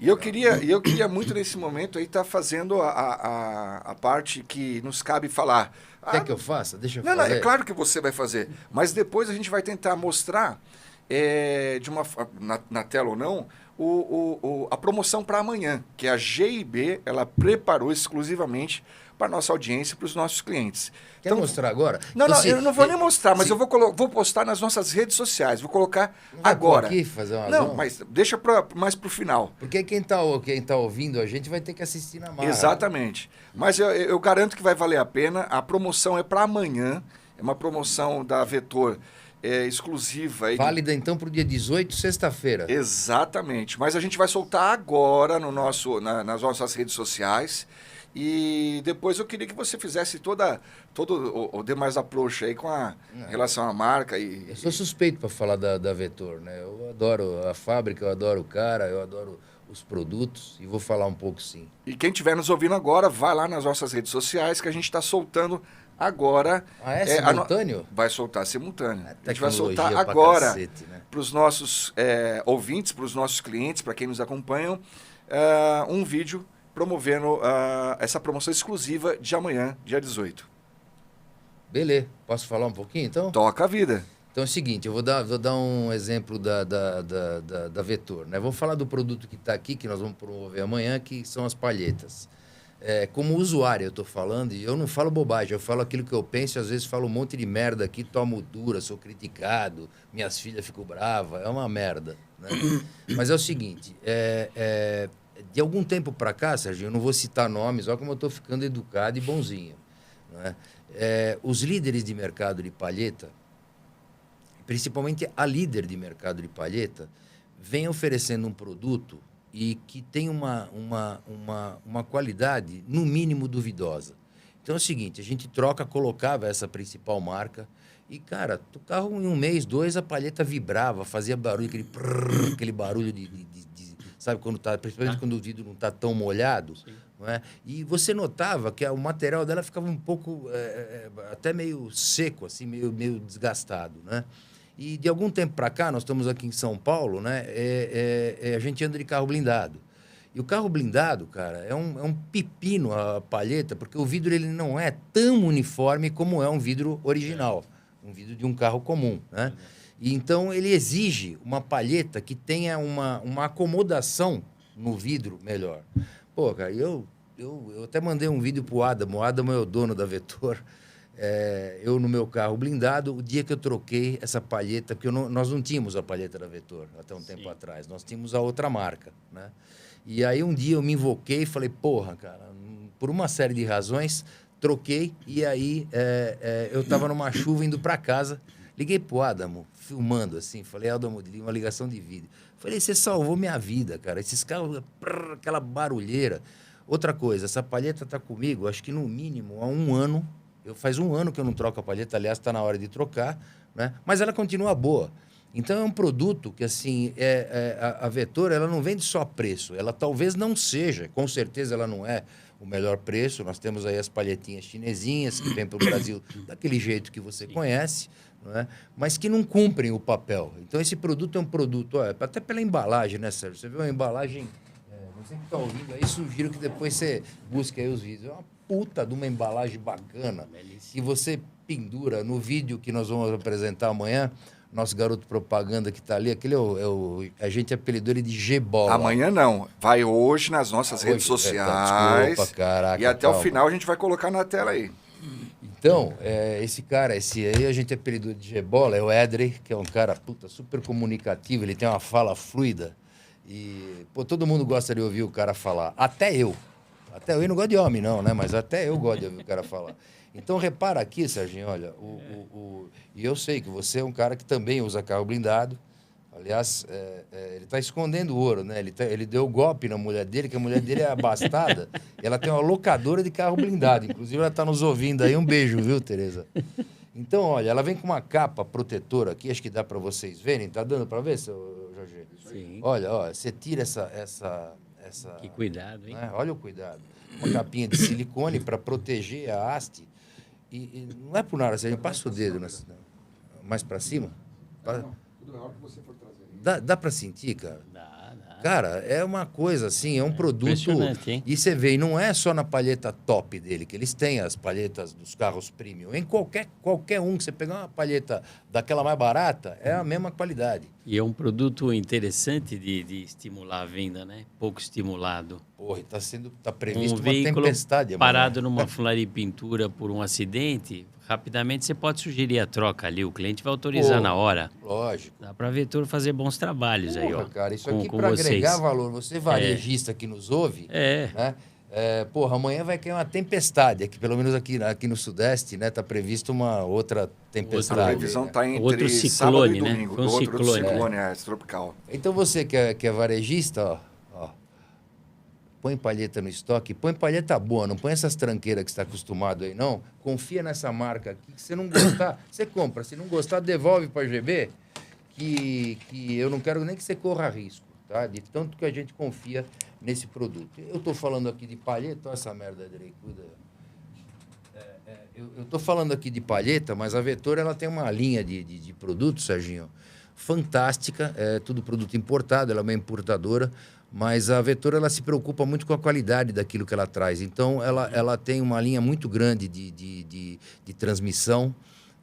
E eu queria muito nesse momento aí estar fazendo a parte que nos cabe falar. Quer que eu faça? Deixa eu fazer. Não, é claro que você vai fazer. Mas depois a gente vai tentar mostrar, na tela ou não, a promoção para amanhã, que a GIB ela preparou exclusivamente para a nossa audiência, para os nossos clientes. Quer mostrar agora? Não, eu não vou nem mostrar, mas eu vou postar nas nossas redes sociais. Vou colocar agora. Aqui fazer uma Não, mas deixa mais para o final. Porque quem tá ouvindo a gente vai ter que assistir na marra. Exatamente. Mas eu garanto que vai valer a pena. A promoção é para amanhã. É uma promoção da Vetor exclusiva. Válida então para o dia 18, sexta-feira. Exatamente. Mas a gente vai soltar agora nas nossas redes sociais. E depois eu queria que você fizesse todo o demais approach aí com relação à marca. Eu sou suspeito para falar da Vetor, né? Eu adoro a fábrica, eu adoro o cara, eu adoro os produtos e vou falar um pouco sim. E quem estiver nos ouvindo agora, vai lá nas nossas redes sociais que a gente está soltando agora. Simultâneo? Vai soltar simultâneo. A gente vai soltar agora para os nossos ouvintes, para os nossos clientes, para quem nos acompanham, um vídeo promovendo essa promoção exclusiva de amanhã, dia 18. Beleza. Posso falar um pouquinho, então? Toca a vida. Então é o seguinte, eu vou dar um exemplo da Vetor, né? Vou falar do produto que está aqui, que nós vamos promover amanhã, que são as palhetas. Como usuário eu estou falando, e eu não falo bobagem, eu falo aquilo que eu penso, e às vezes falo um monte de merda aqui, tomo dura, sou criticado, minhas filhas ficam bravas, é uma merda, né? Mas é o seguinte, de algum tempo para cá, Serginho, eu não vou citar nomes, olha como eu estou ficando educado e bonzinho. Né? Os líderes de mercado de palheta, principalmente a líder de mercado de palheta, vem oferecendo um produto e que tem uma qualidade, no mínimo, duvidosa. Então é o seguinte, a gente colocava essa principal marca e, cara, o carro em um mês, 2, a palheta vibrava, fazia barulho, aquele barulho sabe, principalmente quando o vidro não está tão molhado, não é? E você notava que o material dela ficava um pouco, até meio seco, assim, meio desgastado, né? E de algum tempo para cá, nós estamos aqui em São Paulo, né? A gente anda de carro blindado. E o carro blindado, cara, é um pepino a palheta, porque o vidro ele não é tão uniforme como é um vidro original, um vidro de um carro comum, né? E então ele exige uma palheta que tenha uma acomodação no vidro melhor. Pô, cara, eu até mandei um vídeo pro Adamo. O Adamo é o dono da Vetor. Eu no meu carro blindado, o dia que eu troquei essa palheta, porque nós não tínhamos a palheta da Vetor até um tempo atrás, nós tínhamos a outra marca, né? E aí um dia eu me invoquei e falei, porra, cara, por uma série de razões, troquei e aí eu estava numa chuva indo para casa, liguei pro Adamo, filmando assim, falei, Adamo, uma ligação de vídeo. Falei, você salvou minha vida, cara, esses carros, aquela barulheira. Outra coisa, essa palheta tá comigo, acho que no mínimo há um ano. Faz um ano que eu não troco a palheta, aliás, está na hora de trocar, né? Mas ela continua boa. Então, é um produto que, assim, a Vetor, ela não vende só preço. Ela talvez não seja, com certeza ela não é o melhor preço. Nós temos aí as palhetinhas chinesinhas, que vêm para o Brasil daquele jeito que você conhece, não é? Mas que não cumprem o papel. Então, esse produto é um produto, até pela embalagem, né, Sérgio? Você viu a embalagem... Você que está ouvindo aí, sugiro que depois você busque aí os vídeos. É uma puta de uma embalagem bacana que você pendura no vídeo que nós vamos apresentar amanhã nosso garoto propaganda que está ali, aquele a gente apelidou ele de G-Bola. Amanhã não. Vai hoje nas nossas redes sociais. Desculpa, caraca, e até o final a gente vai colocar na tela aí. Então, esse cara, esse aí a gente apelidou de G-Bola, é o Edrey, que é um cara super comunicativo, ele tem uma fala fluida. E, pô, todo mundo gosta de ouvir o cara falar. Até eu. Até eu não gosto de homem, não, né? Mas até eu gosto de ouvir o cara falar. Então, repara aqui, Serginho, olha, e eu sei que você é um cara que também usa carro blindado. Aliás, ele está escondendo ouro, né? Ele deu golpe na mulher dele, que a mulher dele é abastada. E ela tem uma locadora de carro blindado. Inclusive, ela está nos ouvindo aí. Um beijo, viu, Tereza? Então, olha, ela vem com uma capa protetora aqui, acho que dá para vocês verem. Tá dando para ver, seu Jorge? Sim. Olha, ó, você tira essa Que cuidado, hein? Né? Olha o cuidado. Uma capinha de silicone para proteger a haste. E não é por nada, Serginho, passa o dedo mais para cima. Tudo na hora que você for trazer. Dá para sentir, cara? Dá. Cara, é uma coisa assim, é um produto... Impressionante, hein? E você vê, e não é só na palheta top dele, que eles têm as palhetas dos carros premium. Em qualquer um que você pegar uma palheta daquela mais barata, é a mesma qualidade. E é um produto interessante de estimular a venda, né? Pouco estimulado. Porra, e tá previsto Um uma veículo tempestade. parado numa floripintura por um acidente, rapidamente você pode sugerir a troca ali. O cliente vai autorizar na hora. Lógico. Dá para a Vetor fazer bons trabalhos aí, ó. Cara, isso com, aqui com para vocês. agregar valor. Você varejista que nos ouve, né? Porra, amanhã vai cair uma tempestade, aqui, pelo menos aqui no Sudeste, né? Tá previsto uma outra tempestade. A previsão está entre Outro ciclone, sábado e né? domingo. Foi um Outro ciclone, tropical. Então você que é varejista, ó, põe palheta no estoque, põe palheta boa, não põe essas tranqueiras que você está acostumado aí, não. Confia nessa marca aqui, que se não gostar, você compra. Se não gostar, devolve para a GB, que eu não quero nem que você corra risco, tá? De tanto que a gente confia nesse produto. Eu estou falando aqui de palheta, olha essa merda, Drey, cuida. Eu estou falando aqui de palheta, mas a Vetor ela tem uma linha de produtos, Serginho, fantástica, é tudo produto importado, ela é uma importadora, mas a Vetor ela se preocupa muito com a qualidade daquilo que ela traz. Então, ela tem uma linha muito grande de transmissão.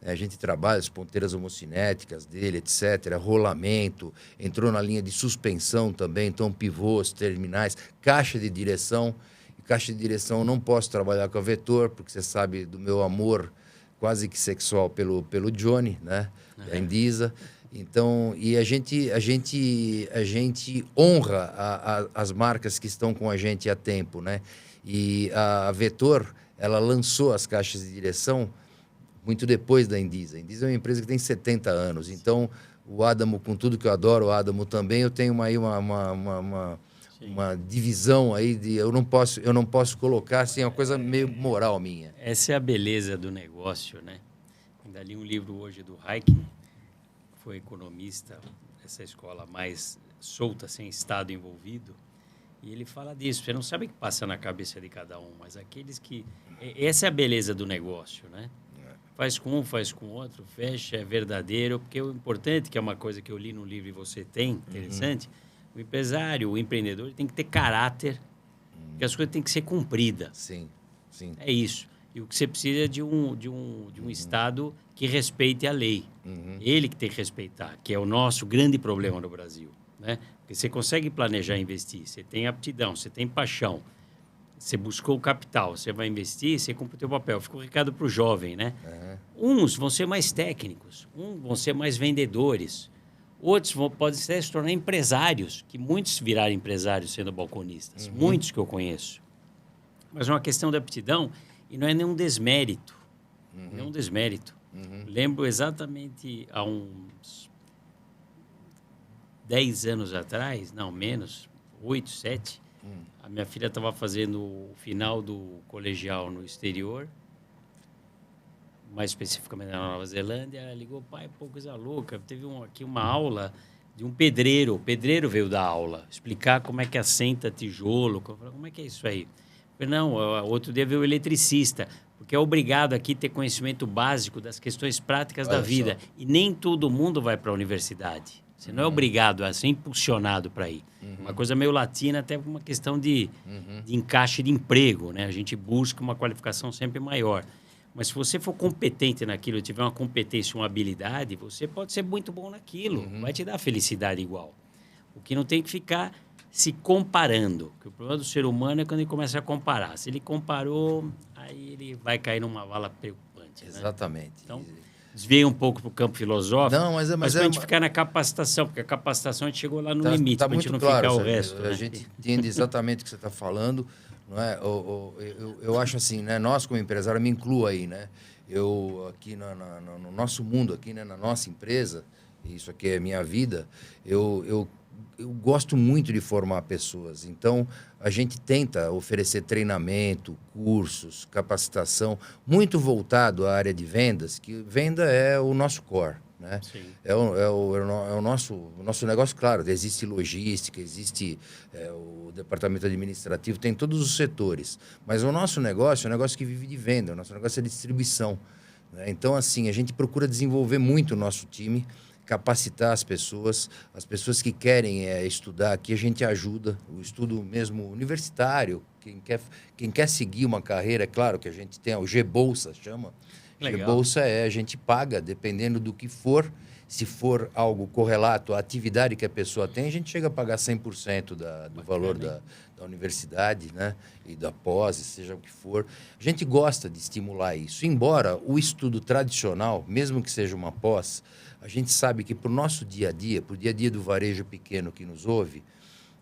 A gente trabalha as ponteiras homocinéticas dele, etc., rolamento, entrou na linha de suspensão também, então pivôs, terminais, caixa de direção. E caixa de direção eu não posso trabalhar com a Vetor, porque você sabe do meu amor quase que sexual pelo Johnny, né? A Indisa. Então, e a gente honra as marcas que estão com a gente há tempo, né? E a Vetor, ela lançou as caixas de direção muito depois da Indisa. A Indisa é uma empresa que tem 70 anos. Então, o Adamo, com tudo que eu adoro, o Adamo também, eu tenho aí uma divisão aí de eu não posso colocar assim, uma coisa meio moral minha. Essa é a beleza do negócio, né? Ainda li um livro hoje do Hayek, foi economista, essa escola mais solta, sem Estado envolvido, e ele fala disso. Você não sabe o que passa na cabeça de cada um, mas aqueles que... Essa é a beleza do negócio, né? Faz com um, faz com outro, fecha, é verdadeiro, porque o importante, que é uma coisa que eu li no livro e você tem, interessante, o empresário, o empreendedor, tem que ter caráter, porque as coisas têm que ser cumpridas. Sim. É isso. E o que você precisa é de um Estado que respeite a lei. Ele que tem que respeitar, que é o nosso grande problema no Brasil, né? Porque você consegue planejar e investir, você tem aptidão, você tem paixão, você buscou o capital, você vai investir, você cumpre o teu papel. Fica um recado para o jovem, né? Uns vão ser mais técnicos, uns vão ser mais vendedores, outros podem se tornar empresários, que muitos viraram empresários sendo balconistas, muitos que eu conheço. Mas é uma questão de aptidão e não é nenhum desmérito. Nenhum desmérito. Lembro exatamente há uns 10 anos atrás, não, menos, 8, 7, a minha filha estava fazendo o final do colegial no exterior, mais especificamente na Nova Zelândia. Ela ligou, pai, pô, coisa louca, teve aqui uma aula de um pedreiro. O pedreiro veio dar aula, explicar como é que assenta tijolo. Eu falei, como é que é isso aí? Eu falei, não, outro dia veio o eletricista, porque é obrigado aqui ter conhecimento básico das questões práticas da vida. E nem todo mundo vai para a universidade. Você não é obrigado a ser impulsionado para ir. Uma coisa meio latina, até uma questão de encaixe de emprego, né? A gente busca uma qualificação sempre maior. Mas se você for competente naquilo, tiver uma competência, uma habilidade, você pode ser muito bom naquilo. Vai te dar felicidade igual. O que não tem que ficar se comparando. Porque o problema do ser humano é quando ele começa a comparar. Se ele comparou, aí ele vai cair numa vala preocupante. Exatamente. Né? Então, desviei um pouco para o campo filosófico, Não, mas para a gente ficar na capacitação, porque a capacitação a gente chegou lá no limite, tá para a gente muito não claro, ficar o Sérgio. resto. A Né? gente entende exatamente o que você está falando. Não é? Eu acho assim, né? Nós, como empresário, me incluo aí, né? Eu, aqui no nosso mundo, aqui, né? Na nossa empresa, isso aqui é minha vida, eu gosto muito de formar pessoas. Então, a gente tenta oferecer treinamento, cursos, capacitação, muito voltado à área de vendas, que venda é o nosso core. Né? É o nosso negócio, claro, existe logística, existe o departamento administrativo, tem todos os setores. Mas o nosso negócio é um negócio que vive de venda, o nosso negócio é de distribuição. Né? Então, assim, a gente procura desenvolver muito o nosso time, capacitar as pessoas que querem estudar aqui, a gente ajuda, o estudo mesmo universitário, quem quer seguir uma carreira, é claro que a gente tem o G-Bolsa, chama. G-Bolsa a gente paga, dependendo do que for, se for algo correlato à atividade que a pessoa tem, a gente chega a pagar 100% do valor da universidade, né? E da pós, seja o que for. A gente gosta de estimular isso, embora o estudo tradicional, mesmo que seja uma pós, a gente sabe que para o nosso dia a dia, para o dia a dia do varejo pequeno que nos ouve,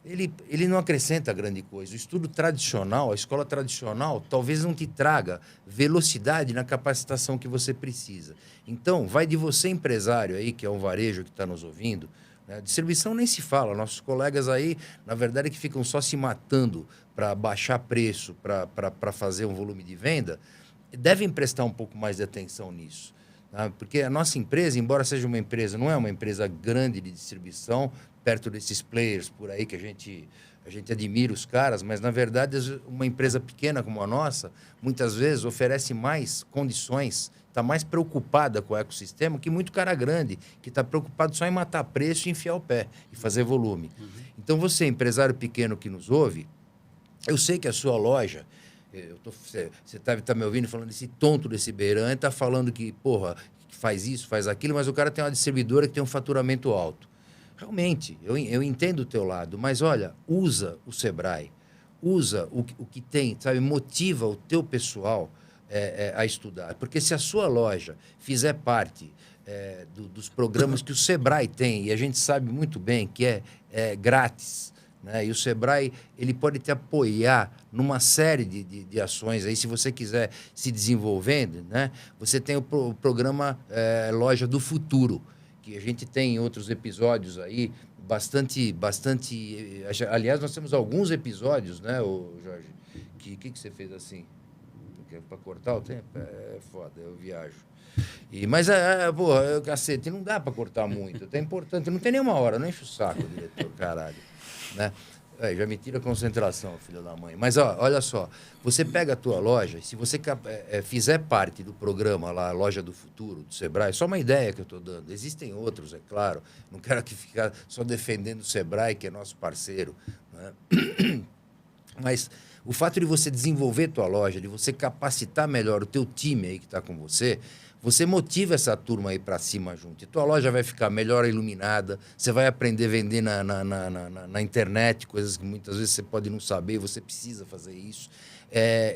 ele não acrescenta grande coisa. O estudo tradicional, a escola tradicional, talvez não te traga velocidade na capacitação que você precisa. Então, vai de você, empresário aí, que é um varejo que está nos ouvindo, né? Distribuição nem se fala. Nossos colegas aí, na verdade, que ficam só se matando para baixar preço, para fazer um volume de venda, devem prestar um pouco mais de atenção nisso. Porque a nossa empresa, embora seja uma empresa, não é uma empresa grande de distribuição, perto desses players por aí que a gente admira os caras, mas, na verdade, uma empresa pequena como a nossa, muitas vezes oferece mais condições, está mais preocupada com o ecossistema que muito cara grande, que está preocupado só em matar preço e enfiar o pé e fazer volume. Então, você, empresário pequeno que nos ouve, eu sei que a sua loja... Você tá me ouvindo falando desse tonto desse Beirã, está falando que, porra, que faz isso, faz aquilo, mas o cara tem uma distribuidora que tem um faturamento alto. Realmente, eu entendo o teu lado, mas olha, usa o Sebrae, usa o que tem, sabe, motiva o teu pessoal a estudar. Porque se a sua loja fizer parte dos programas que o Sebrae tem, e a gente sabe muito bem que é grátis, né? E o Sebrae ele pode te apoiar numa série de ações. Aí, se você quiser se desenvolvendo, né? Você tem o programa Loja do Futuro, que a gente tem em outros episódios aí, bastante... Aliás, nós temos alguns episódios, né, Jorge? Que você fez assim? Para cortar o tempo? É foda, eu viajo. Mas, porra, cacete, não dá para cortar muito. É importante, não tem nenhuma hora, não enche o saco, diretor, caralho. Né? Já me tira a concentração, filho da mãe. Mas olha só, você pega a tua loja, se você fizer parte do programa lá, Loja do Futuro, do Sebrae, só uma ideia que eu estou dando. Existem outros, é claro. Não quero aqui ficar só defendendo o Sebrae, que é nosso parceiro. Né? Mas o fato de você desenvolver tua loja, de você capacitar melhor o teu time aí que está com você motiva essa turma aí para cima junto. E tua loja vai ficar melhor iluminada, você vai aprender a vender na internet, coisas que muitas vezes você pode não saber, você precisa fazer isso.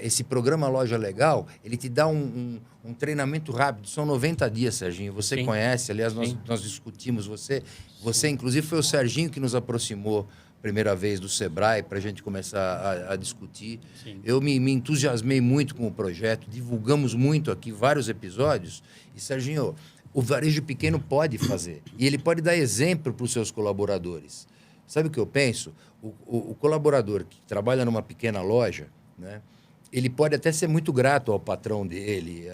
Esse programa Loja Legal, ele te dá um treinamento rápido, são 90 dias, Serginho. Você Sim. conhece, aliás, nós discutimos, você inclusive foi o Serginho que nos aproximou primeira vez do Sebrae, para a gente começar a discutir. Sim. Eu me entusiasmei muito com o projeto, divulgamos muito aqui vários episódios. E, Serginho, o varejo pequeno pode fazer. E ele pode dar exemplo para os seus colaboradores. Sabe o que eu penso? O colaborador que trabalha numa pequena loja, né, ele pode até ser muito grato ao patrão dele,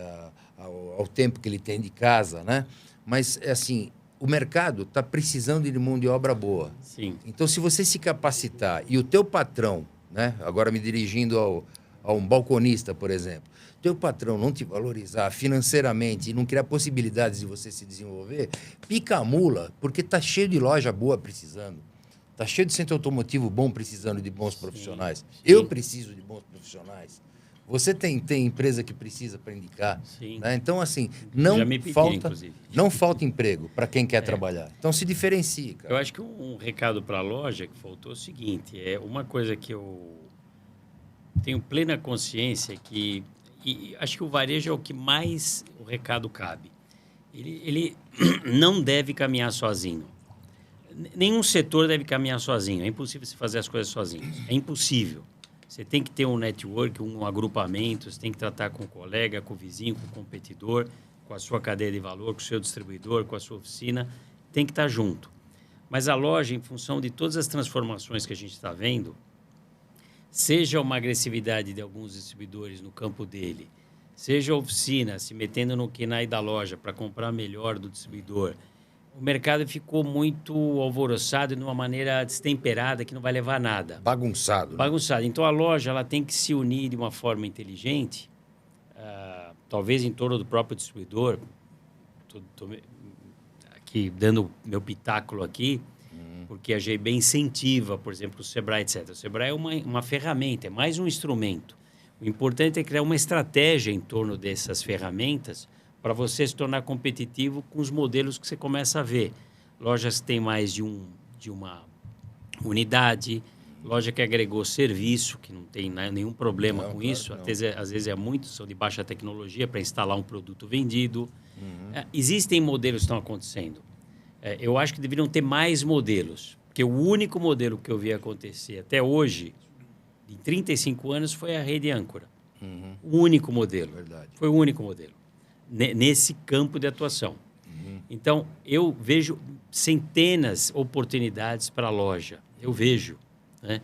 ao tempo que ele tem de casa, né? Mas, assim... O mercado está precisando de mão de obra boa. Sim. Então, se você se capacitar e o teu patrão, né, agora me dirigindo a um balconista, por exemplo, teu patrão não te valorizar financeiramente e não criar possibilidades de você se desenvolver, pica a mula, porque está cheio de loja boa precisando. Está cheio de centro automotivo bom precisando de bons profissionais. Sim. Eu preciso de bons profissionais. Você tem empresa que precisa para indicar. Sim. Né? Então, assim, Já me pediram, inclusive. não falta emprego para quem quer trabalhar. Então, se diferencie, cara. Eu acho que um recado para a loja que faltou é o seguinte, é uma coisa que eu tenho plena consciência que... E acho que o varejo é o que mais o recado cabe. Ele não deve caminhar sozinho. Nenhum setor deve caminhar sozinho. É impossível se fazer as coisas sozinho. É impossível. Você tem que ter um network, um agrupamento, você tem que tratar com o colega, com o vizinho, com o competidor, com a sua cadeia de valor, com o seu distribuidor, com a sua oficina. Tem que estar junto. Mas a loja, em função de todas as transformações que a gente está vendo, seja uma agressividade de alguns distribuidores no campo dele, seja a oficina se metendo no KINAI da loja para comprar melhor do distribuidor, o mercado ficou muito alvoroçado de uma maneira destemperada que não vai levar a nada. Bagunçado. Né? Bagunçado. Então, a loja ela tem que se unir de uma forma inteligente, talvez em torno do próprio distribuidor. Estou aqui dando meu pitáculo aqui, porque a GB incentiva, por exemplo, o Sebrae, etc. O Sebrae é uma ferramenta, é mais um instrumento. O importante é criar uma estratégia em torno dessas ferramentas para você se tornar competitivo com os modelos que você começa a ver. Lojas que têm mais de uma unidade, loja que agregou serviço, que não tem nenhum problema com isso. Às vezes são de baixa tecnologia para instalar um produto vendido. Existem modelos que estão acontecendo. Eu acho que deveriam ter mais modelos, porque o único modelo que eu vi acontecer até hoje, em 35 anos, foi a rede âncora. O único modelo. Verdade. Foi o único modelo nesse campo de atuação. Então, eu vejo centenas de oportunidades para a loja. Eu vejo. Né?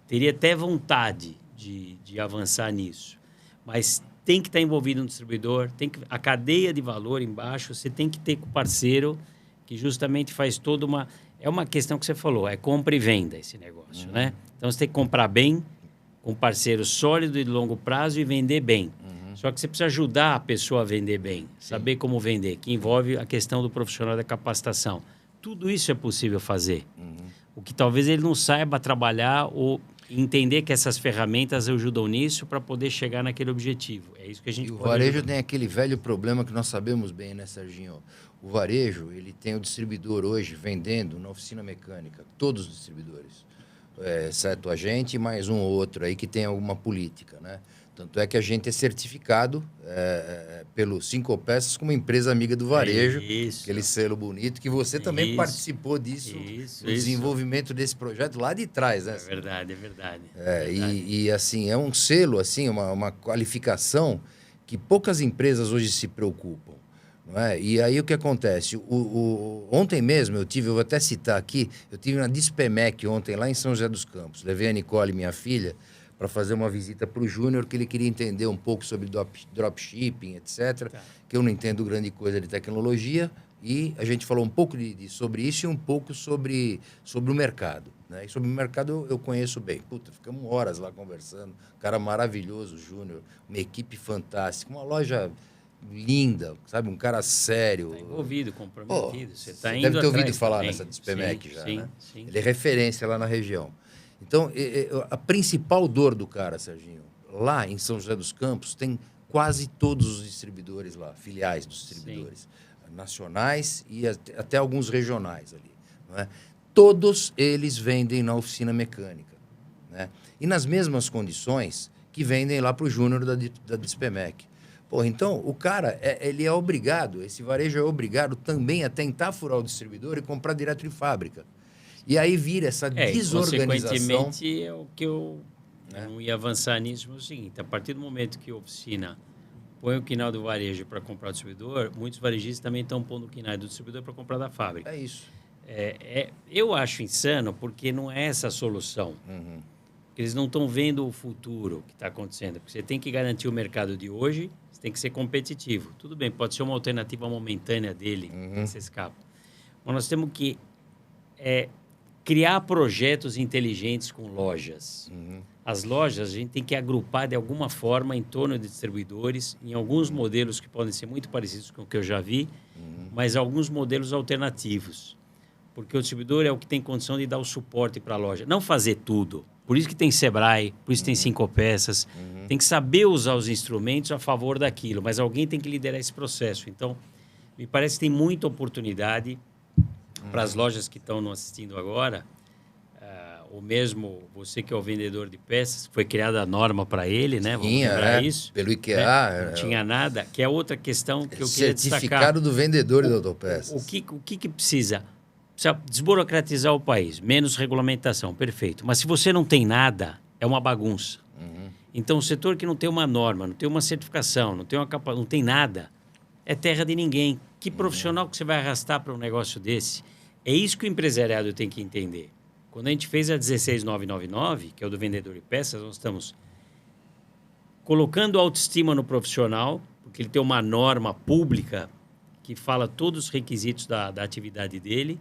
Teria até vontade de avançar nisso. Mas tem que estar envolvido no distribuidor, a cadeia de valor embaixo, você tem que ter com o parceiro que justamente faz toda uma... É uma questão que você falou, é compra e venda esse negócio, né? Então, você tem que comprar bem, com um parceiro sólido e de longo prazo e vender bem. Só que você precisa ajudar a pessoa a vender bem, saber como vender, que envolve a questão do profissional da capacitação. Tudo isso é possível fazer. O que talvez ele não saiba trabalhar ou entender que essas ferramentas ajudam nisso para poder chegar naquele objetivo. É isso que a gente pode... E o varejo tem aquele velho problema que nós sabemos bem, né, Serginho? O varejo, ele tem o distribuidor hoje vendendo na oficina mecânica, todos os distribuidores, exceto a gente e mais um ou outro aí que tem alguma política, né? Tanto é que a gente é certificado pelo Cinco Peças como empresa amiga do varejo, aquele selo bonito, que você também participou disso, no desenvolvimento desse projeto lá de trás, né? É verdade, é verdade. E assim, é um selo, assim, uma qualificação que poucas empresas hoje se preocupam. Não é? E aí o que acontece? Ontem mesmo eu vou até citar aqui, eu tive na Dispemec ontem lá em São José dos Campos. Levei a Nicole, minha filha, para fazer uma visita para o Júnior, que ele queria entender um pouco sobre dropshipping, etc. Tá. Que eu não entendo grande coisa de tecnologia. E a gente falou um pouco sobre isso e um pouco sobre o mercado. Né? E sobre o mercado eu conheço bem. Puta, ficamos horas lá conversando. Um cara maravilhoso, o Júnior. Uma equipe fantástica. Uma loja linda, sabe? Um cara sério. Está envolvido, comprometido. Você está indo deve ter ouvido atrás falar também. nessa Dispemec já, sim, né? Sim. Ele é referência lá na região. Então, a principal dor do cara, Serginho, lá em São José dos Campos, tem quase todos os distribuidores lá, filiais dos distribuidores, nacionais e até alguns regionais ali. Não é? Todos eles vendem na oficina mecânica. Né? E nas mesmas condições que vendem lá para o Júnior da Dispemec. Pô, então, o cara, ele é obrigado, esse varejo é obrigado também a tentar furar o distribuidor e comprar direto de fábrica. E aí vira essa desorganização. Consequentemente, é o que eu não ia avançar nisso, mas é o seguinte, a partir do momento que a oficina põe o KINAI do varejo para comprar o distribuidor, muitos varejistas também estão pondo o KINAI do distribuidor para comprar da fábrica. É isso. Eu acho insano porque não é essa a solução. Porque eles não estão vendo o futuro que está acontecendo. Porque você tem que garantir o mercado de hoje, você tem que ser competitivo. Tudo bem, pode ser uma alternativa momentânea dele, que você escapa. Mas nós temos que criar projetos inteligentes com lojas. As lojas a gente tem que agrupar de alguma forma em torno de distribuidores, em alguns modelos que podem ser muito parecidos com o que eu já vi, mas alguns modelos alternativos. porque o distribuidor é o que tem condição de dar o suporte para a loja. Não fazer tudo. Por isso que tem Sebrae, por isso tem 5 peças. Tem que saber usar os instrumentos a favor daquilo, mas alguém tem que liderar esse processo. Então, me parece que tem muita oportunidade para as lojas que estão nos assistindo agora, ou mesmo você que é o vendedor de peças, foi criada a norma para ele, né? Vamos lembrar isso. Pelo IKEA. Não tinha nada, que é outra questão que eu queria destacar. Certificado do vendedor de autopeças. O que precisa? Precisa desburocratizar o país, menos regulamentação, perfeito. Mas se você não tem nada, é uma bagunça. Então, o setor que não tem uma norma, não tem uma certificação, não tem nada, é terra de ninguém. Que profissional que você vai arrastar para um negócio desse? É isso que o empresariado tem que entender. Quando a gente fez a 16999, que é o do vendedor de peças, nós estamos colocando autoestima no profissional, porque ele tem uma norma pública que fala todos os requisitos da atividade dele,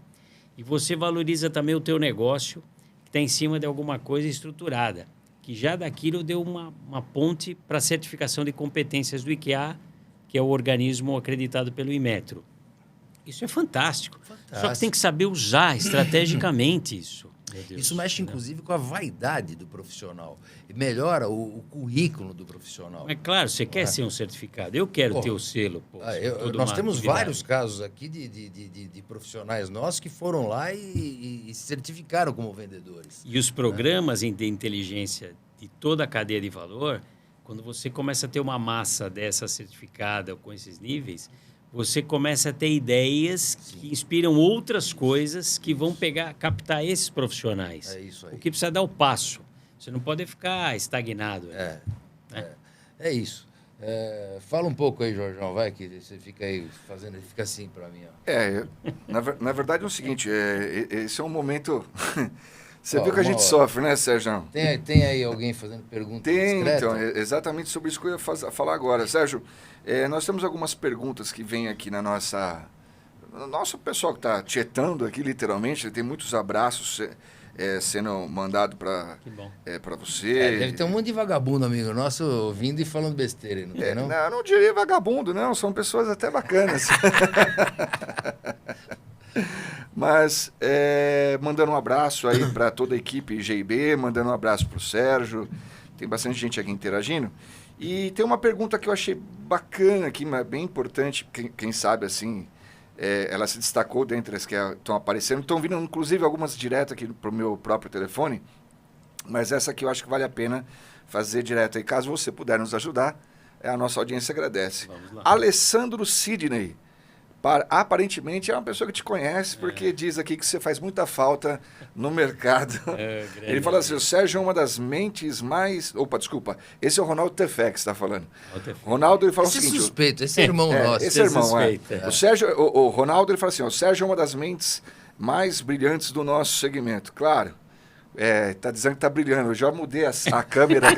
e você valoriza também o teu negócio, que está em cima de alguma coisa estruturada, que já daquilo deu uma ponte para a certificação de competências do IKEA, que é o organismo acreditado pelo Inmetro. Isso é fantástico. Só que tem que saber usar estrategicamente isso. Isso mexe, inclusive, com a vaidade do profissional. E melhora o currículo do profissional. É claro, você quer ser um certificado. Eu quero ter o selo. Nós temos vários casos aqui de profissionais nossos que foram lá e se certificaram como vendedores. E os programas de inteligência de toda a cadeia de valor, quando você começa a ter uma massa dessa certificada com esses níveis, você começa a ter ideias que inspiram outras coisas que vão captar esses profissionais. É isso aí. O que precisa dar o passo. Você não pode ficar estagnado. É isso. Fala um pouco aí, Jorjão, vai, que você fica aí fazendo, fica assim para mim. Ó. Na verdade é o seguinte, esse é um momento... Você viu que a gente sofre, né, Sérgio? Tem aí alguém fazendo perguntas? Tem, então, exatamente sobre isso que eu ia falar agora. Sérgio, nós temos algumas perguntas que vêm aqui na nossa... Nosso pessoal que está tietando aqui, literalmente, tem muitos abraços sendo mandado para você. Deve ter um monte de vagabundo, amigo nosso, ouvindo e falando besteira, não tem, não? Não diria vagabundo, não. São pessoas até bacanas. Mas mandando um abraço aí para toda a equipe GIB, mandando um abraço para o Sérgio. Tem bastante gente aqui interagindo. E tem uma pergunta que eu achei bacana aqui, mas bem importante, quem sabe assim, ela se destacou dentre as que estão aparecendo. Estão vindo, inclusive, algumas direto aqui para o meu próprio telefone, mas essa aqui eu acho que vale a pena fazer direto aí. Caso você puder nos ajudar, a nossa audiência agradece. Vamos lá. Alessandro Sidney. Aparentemente é uma pessoa que te conhece, porque diz aqui que você faz muita falta no mercado. Ele fala assim, o Sérgio é uma das mentes mais... Opa, desculpa. Esse é o Ronaldo Tefé que está falando. Ronaldo, ele fala o seguinte... suspeito, esse é irmão nosso. Esse é irmão, O Sérgio, o Ronaldo, ele fala assim, o Sérgio é uma das mentes mais brilhantes do nosso segmento. Claro. Tá dizendo que tá brilhando. Eu já mudei a câmera.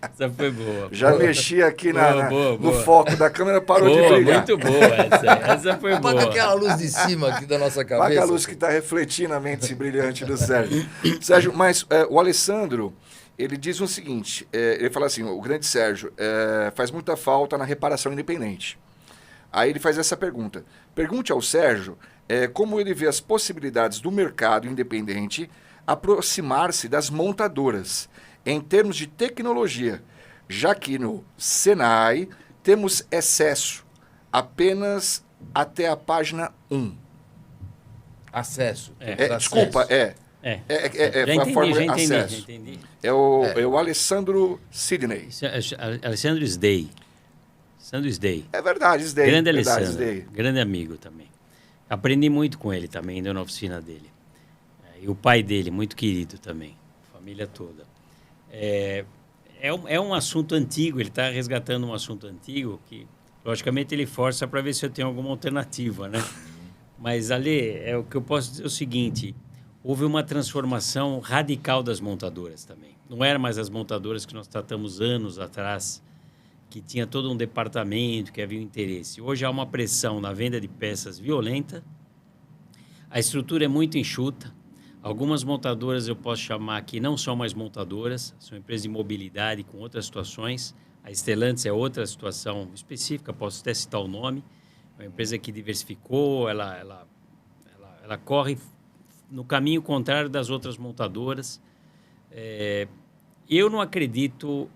Essa foi boa. Já mexi aqui no foco da câmera, parou de brilhar. Muito boa essa foi boa. Apaga aquela luz de cima aqui da nossa cabeça. Apaga a luz que está refletindo a mente brilhante do Sérgio. Sérgio, mas o Alessandro, ele diz o seguinte, ele fala assim, o grande Sérgio, faz muita falta na reparação independente. Aí ele faz essa pergunta. Pergunte ao Sérgio como ele vê as possibilidades do mercado independente aproximar-se das montadoras em termos de tecnologia, já que no Senai temos excesso apenas até a página 1. Acesso. Desculpa, já entendi. É o Alessandro Sidney. Alessandro Sdei. É verdade, Sdei. Grande Alessandro, grande amigo também. Aprendi muito com ele também, indo na oficina dele. E o pai dele, muito querido também, família toda. É um assunto antigo, ele está resgatando um assunto antigo que, logicamente, ele força para ver se eu tenho alguma alternativa, né? Mas, Ale, o que eu posso dizer é o seguinte, houve uma transformação radical das montadoras também. Não eram mais as montadoras que nós tratamos anos atrás, que tinha todo um departamento, que havia um interesse. Hoje há uma pressão na venda de peças violenta, a estrutura é muito enxuta, algumas montadoras eu posso chamar que não são mais montadoras, são empresas de mobilidade com outras situações, a Stellantis é outra situação específica, posso até citar o nome, É uma empresa que diversificou, ela corre no caminho contrário das outras montadoras. Eu não acredito,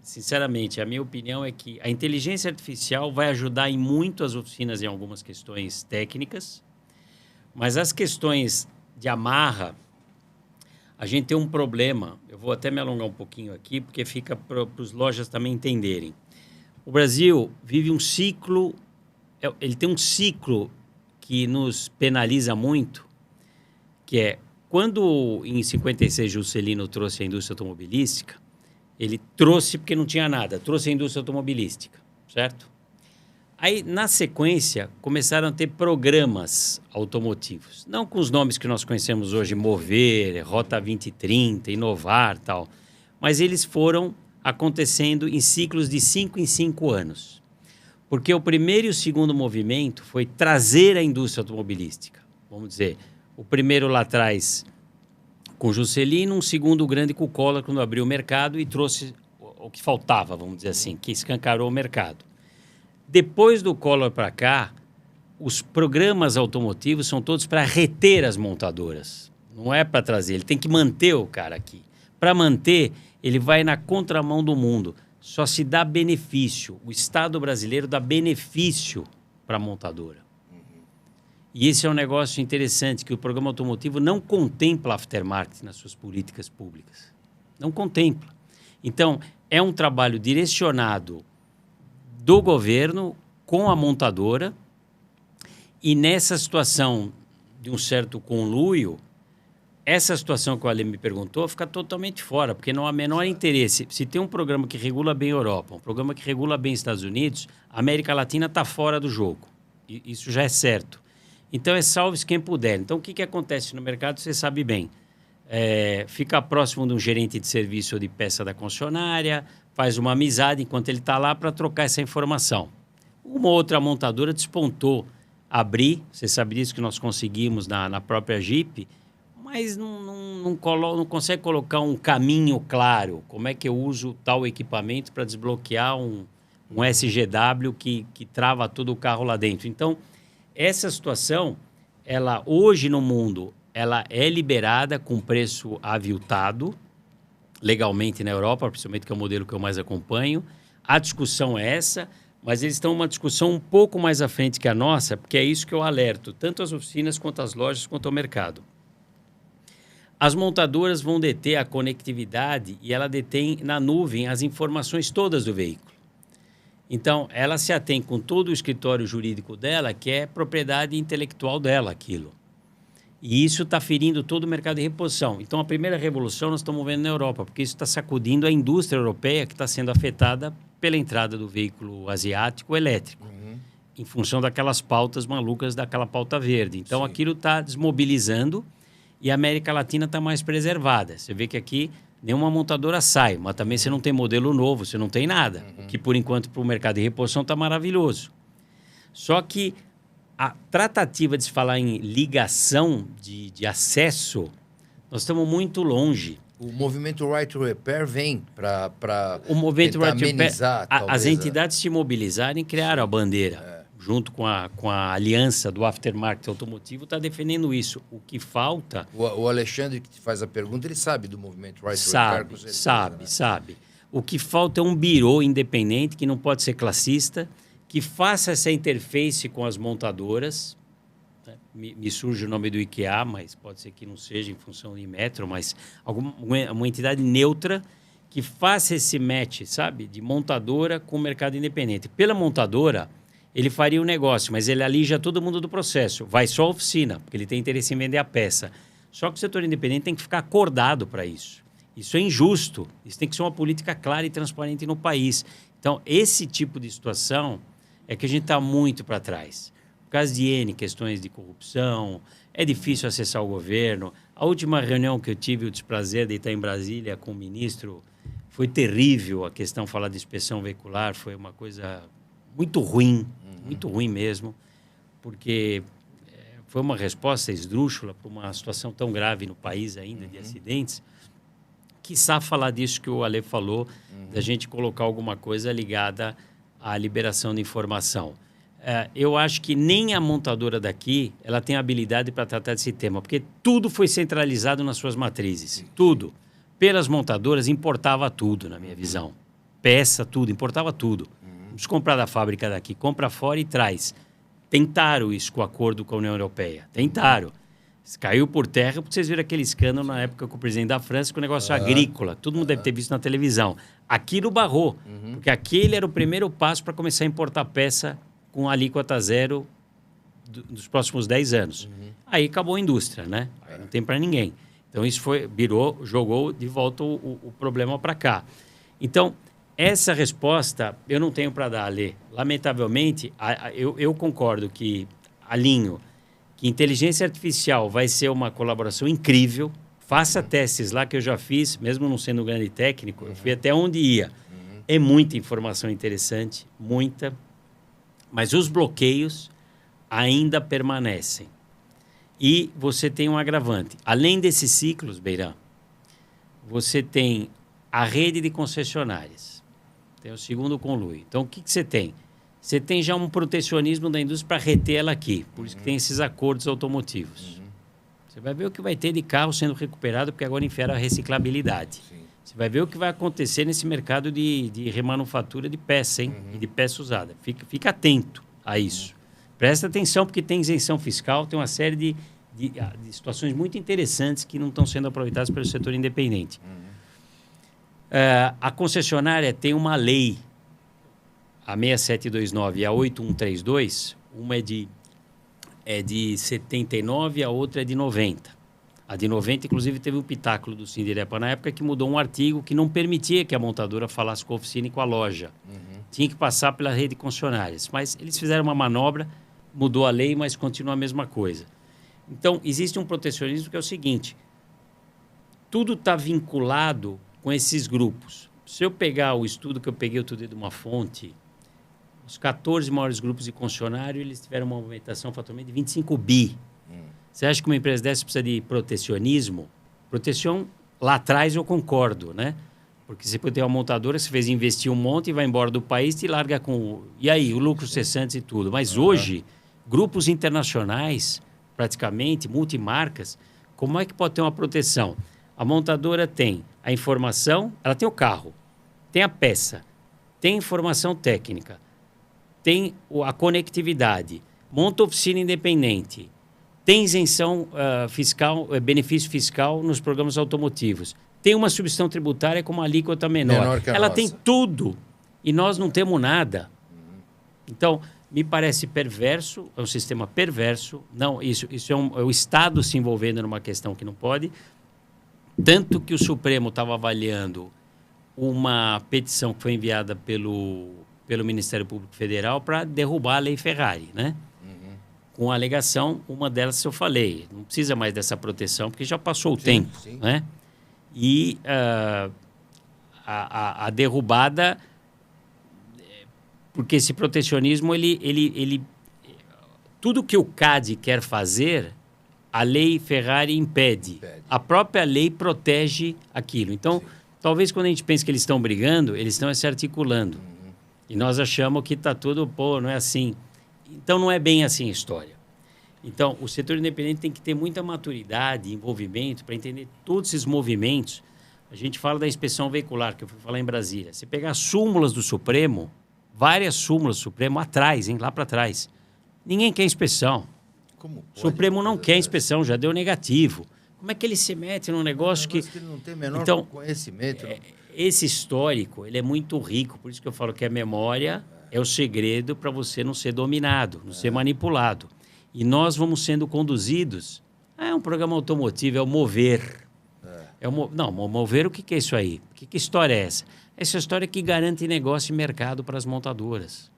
sinceramente, a minha opinião é que a inteligência artificial vai ajudar em muito as oficinas em algumas questões técnicas, mas as questões de amarra, a gente tem um problema. Eu vou até me alongar um pouquinho aqui, porque fica para os lojas também entenderem. O Brasil vive um ciclo, ele tem um ciclo que nos penaliza muito, que é quando em 56 Juscelino trouxe a indústria automobilística, ele trouxe porque não tinha nada, trouxe a indústria automobilística, certo? Aí, na sequência, começaram a ter programas automotivos. Não com os nomes que nós conhecemos hoje, Mover, Rota 2030, Inovar, tal. Mas eles foram acontecendo em ciclos de 5 em 5 anos. Porque o primeiro e o segundo movimento foi trazer a indústria automobilística. Vamos dizer, o primeiro lá atrás com Juscelino, um segundo grande com o Collor, quando abriu o mercado e trouxe o que faltava, vamos dizer assim, que escancarou o mercado. Depois do Collor para cá, os programas automotivos são todos para reter as montadoras. Não é para trazer, ele tem que manter o cara aqui. Para manter, ele vai na contramão do mundo. Só se dá benefício. O Estado brasileiro dá benefício para a montadora. E esse é um negócio interessante, que o programa automotivo não contempla aftermarket nas suas políticas públicas. Não contempla. Então, é um trabalho direcionado do governo com a montadora, e nessa situação de um certo conluio, essa situação que o Ale me perguntou fica totalmente fora, porque não há menor interesse. Se tem um programa que regula bem a Europa, um programa que regula bem os Estados Unidos, a América Latina está fora do jogo. Isso já é certo. Então, salve-se quem puder. Então, o que acontece no mercado, você sabe bem. Fica próximo de um gerente de serviço ou de peça da concessionária, faz uma amizade enquanto ele está lá para trocar essa informação. Uma outra montadora despontou abrir, você sabe disso que nós conseguimos na própria Jeep, mas não consegue colocar um caminho claro. Como é que eu uso tal equipamento para desbloquear um SGW que trava todo o carro lá dentro. Então, essa situação, ela hoje no mundo, ela é liberada com preço aviltado, legalmente na Europa, principalmente que é o modelo que eu mais acompanho. A discussão é essa, mas eles estão uma discussão um pouco mais à frente que a nossa, porque é isso que eu alerto, tanto as oficinas, quanto as lojas, quanto o mercado. As montadoras vão deter a conectividade e ela detém na nuvem as informações todas do veículo. Então, ela se atém com todo o escritório jurídico dela, que é propriedade intelectual dela, aquilo. E isso está ferindo todo o mercado de reposição. Então, a primeira revolução nós estamos vendo na Europa, porque isso está sacudindo a indústria europeia, que está sendo afetada pela entrada do veículo asiático elétrico, em função daquelas pautas malucas, daquela pauta verde. Então, sim, aquilo está desmobilizando e a América Latina está mais preservada. Você vê que aqui nenhuma montadora sai, mas também você não tem modelo novo, você não tem nada. Que, por enquanto, para o mercado de reposição está maravilhoso. Só que a tratativa de se falar em ligação de acesso, nós estamos muito longe. O movimento Right to Repair vem para tentar amenizar, as entidades se mobilizarem e criaram a bandeira, junto com a aliança do aftermarket automotivo, está defendendo isso. O que falta... O Alexandre, que te faz a pergunta, ele sabe do movimento Right to Repair, com certeza, sabe. O que falta é um birô independente, que não pode ser classista, que faça essa interface com as montadoras. Me surge o nome do IKEA, mas pode ser que não seja em função de metro, mas uma entidade neutra que faça esse match, sabe, de montadora com o mercado independente. Pela montadora, ele faria o negócio, mas ele alija todo mundo do processo. Vai só a oficina, porque ele tem interesse em vender a peça. Só que o setor independente tem que ficar acordado para isso. Isso é injusto. Isso tem que ser uma política clara e transparente no país. Então, esse tipo de situação é que a gente está muito para trás. Por causa de N questões de corrupção, é difícil acessar o governo. A última reunião que eu tive o desprazer de estar em Brasília com o ministro foi terrível. A questão falar de inspeção veicular foi uma coisa muito ruim, muito ruim mesmo, porque foi uma resposta esdrúxula para uma situação tão grave no país ainda de acidentes. Quiçá falar disso que o Ale falou, da gente colocar alguma coisa ligada à liberação de informação. eu acho que nem a montadora daqui ela tem habilidade para tratar desse tema, porque tudo foi centralizado nas suas matrizes. Tudo. Pelas montadoras, importava tudo, na minha visão. Peça, tudo, importava tudo. Não precisa comprar da fábrica daqui, compra fora e traz. Tentaram isso com o acordo com a União Europeia. Tentaram. Caiu por terra, porque vocês viram aquele escândalo na época com o presidente da França, com o negócio agrícola. Todo mundo deve ter visto na televisão. Aquilo barrou, porque aquele era o primeiro passo para começar a importar peça com alíquota zero dos próximos 10 anos. Aí acabou a indústria, né? Aí não tem para ninguém. Então isso jogou de volta o problema para cá. Então, essa resposta eu não tenho para dar, Alê. Lamentavelmente, eu concordo que alinho que inteligência artificial vai ser uma colaboração incrível. Faça testes lá que eu já fiz, mesmo não sendo um grande técnico, eu fui até onde ia. É muita informação interessante, muita. Mas os bloqueios ainda permanecem. E você tem um agravante. Além desses ciclos, Beirã, você tem a rede de concessionárias. Tem o segundo conluio. Então, o que você tem? Você tem já um protecionismo da indústria para reter ela aqui. Por isso que tem esses acordos automotivos. Você vai ver o que vai ter de carro sendo recuperado, porque agora infere a reciclabilidade. Você vai ver o que vai acontecer nesse mercado de remanufatura de peça, hein? E de peça usada. Fica atento a isso. Presta atenção, porque tem isenção fiscal, tem uma série de situações muito interessantes que não estão sendo aproveitadas pelo setor independente. A concessionária tem uma lei, a 6729 e a 8132, uma é de 79 e a outra é de 90. A de 90, inclusive, teve um pitáculo do Sindirepa na época que mudou um artigo que não permitia que a montadora falasse com a oficina e com a loja. Tinha que passar pela rede de concessionárias. Mas eles fizeram uma manobra, mudou a lei, mas continua a mesma coisa. Então, existe um protecionismo que é o seguinte: tudo está vinculado com esses grupos. Se eu pegar o estudo que eu peguei outro dia de uma fonte, os 14 maiores grupos de concessionário, eles tiveram uma movimentação faturamento de 25 bi. Você acha que uma empresa dessa precisa de protecionismo? Proteção, lá atrás eu concordo, né? Porque você pode ter uma montadora, você fez investir um monte e vai embora do país e larga com... E aí, o lucro cessante e tudo. Mas hoje, grupos internacionais, praticamente, multimarcas, como é que pode ter uma proteção? A montadora tem a informação, ela tem o carro, tem a peça, tem a informação técnica, tem a conectividade, monta oficina independente, tem isenção fiscal, benefício fiscal nos programas automotivos, tem uma substituição tributária com uma alíquota menor que ela tem tudo e nós não temos nada. Então, me parece perverso, é um sistema perverso. Não, isso é o Estado se envolvendo numa questão que não pode. Tanto que o Supremo estava avaliando uma petição que foi enviada pelo Ministério Público Federal para derrubar a Lei Ferrari, né? Com a alegação, uma delas eu falei, não precisa mais dessa proteção, porque já passou o tempo, né? E a derrubada, porque esse protecionismo, ele tudo que o CAD quer fazer, a Lei Ferrari impede. A própria lei protege aquilo. Então, talvez quando a gente pensa que eles estão brigando, eles estão se articulando. E nós achamos que está tudo, não é assim. Então, não é bem assim a história. Então, o setor independente tem que ter muita maturidade, envolvimento, para entender todos esses movimentos. A gente fala da inspeção veicular, que eu fui falar em Brasília. Você pegar as súmulas do Supremo, várias súmulas do Supremo atrás, lá para trás. Ninguém quer inspeção. O Supremo não quer inspeção, já deu negativo. Como é que ele se mete num negócio que ele não tem o menor conhecimento? Esse histórico, ele é muito rico, por isso que eu falo que a memória é o segredo para você não ser dominado, não ser manipulado. E nós vamos sendo conduzidos. É um programa automotivo, é o mover. Não, mover, o que é isso aí? Que história é essa? Essa história que garante negócio e mercado para as montadoras.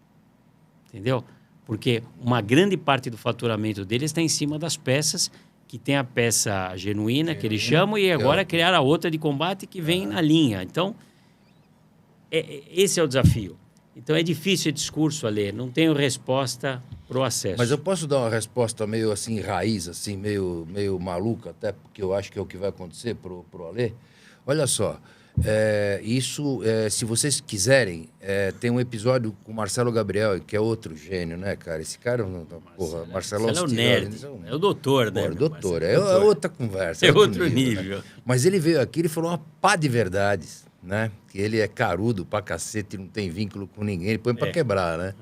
Entendeu? Porque uma grande parte do faturamento deles está em cima das peças, que tem a peça genuína, que eles chamam, e agora criar a outra de combate que vem na linha. Então, esse é o desafio. Então, é difícil esse discurso, Alê. Não tenho resposta para o acesso. Mas eu posso dar uma resposta meio assim, raiz, assim, meio maluca, até porque eu acho que é o que vai acontecer pro Alê. Olha só, Se vocês quiserem, tem um episódio com o Marcelo Gabriel, que é outro gênio, né, cara? Esse cara, Marcelo é o nerd, é o doutor, né? Doutor, é outra conversa. É outro nível. Né? Mas ele veio aqui e falou uma pá de verdades, né? Que ele é carudo pra cacete, não tem vínculo com ninguém, ele põe pra quebrar, né?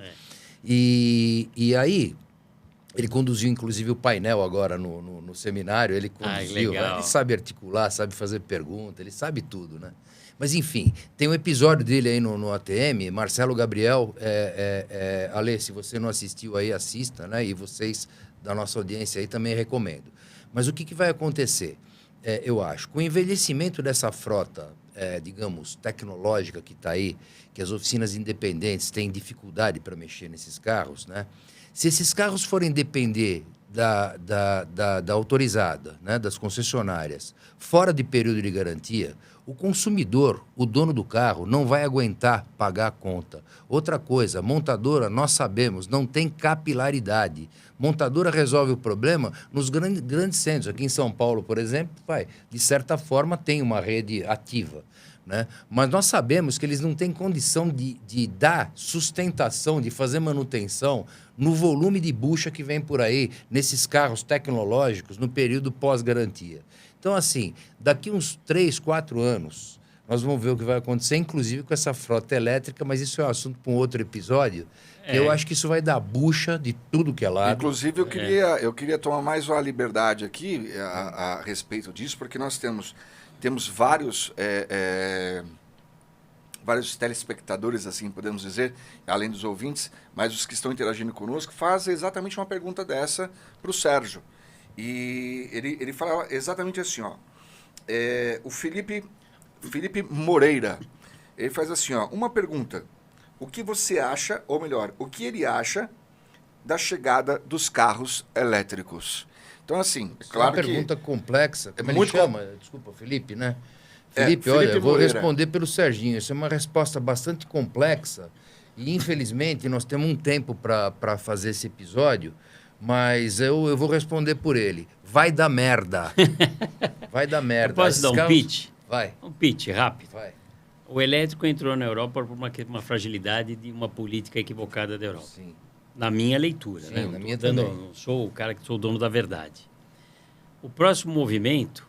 E aí... Ele conduziu, inclusive, o painel agora no seminário. Ele conduziu. Ele sabe articular, sabe fazer pergunta, ele sabe tudo, né? Mas, enfim, tem um episódio dele aí no ATM, Marcelo Gabriel. Ale, se você não assistiu aí, assista, né? E vocês da nossa audiência aí também recomendo. Mas o que vai acontecer? Eu acho, com o envelhecimento dessa frota, digamos, tecnológica que está aí, que as oficinas independentes têm dificuldade para mexer nesses carros, né? Se esses carros forem depender da autorizada, né, das concessionárias, fora de período de garantia, o consumidor, o dono do carro, não vai aguentar pagar a conta. Outra coisa, montadora, nós sabemos, não tem capilaridade. Montadora resolve o problema nos grandes centros. Aqui em São Paulo, por exemplo, de certa forma, tem uma rede ativa. Né? Mas nós sabemos que eles não têm condição de dar sustentação, de fazer manutenção no volume de bucha que vem por aí, nesses carros tecnológicos, no período pós-garantia. Então, assim, daqui uns 3, 4 anos, nós vamos ver o que vai acontecer, inclusive com essa frota elétrica, mas isso é um assunto para um outro episódio. Eu acho que isso vai dar bucha de tudo que é lado. Inclusive, eu queria tomar mais uma liberdade aqui a respeito disso, porque nós temos vários telespectadores, assim podemos dizer, além dos ouvintes, mas os que estão interagindo conosco, fazem exatamente uma pergunta dessa para o Sérgio. E ele fala exatamente assim, ó, o Felipe Moreira, ele faz assim, ó, uma pergunta: o que você acha, ou melhor, o que ele acha da chegada dos carros elétricos? Então, assim, é claro que... É uma pergunta complexa. Como ele chama? Desculpa, Felipe, né? Felipe, olha, eu vou responder pelo Serginho. Isso é uma resposta bastante complexa e, infelizmente, nós temos um tempo para fazer esse episódio, mas eu vou responder por ele. Vai dar merda. Vai dar merda. Eu posso dar um pitch? Vai. Um pitch rápido. Vai. O elétrico entrou na Europa por uma fragilidade de uma política equivocada da Europa. Sim. Na minha leitura, Sim, né? na minha também. Não sou o cara que sou o dono da verdade. O próximo movimento,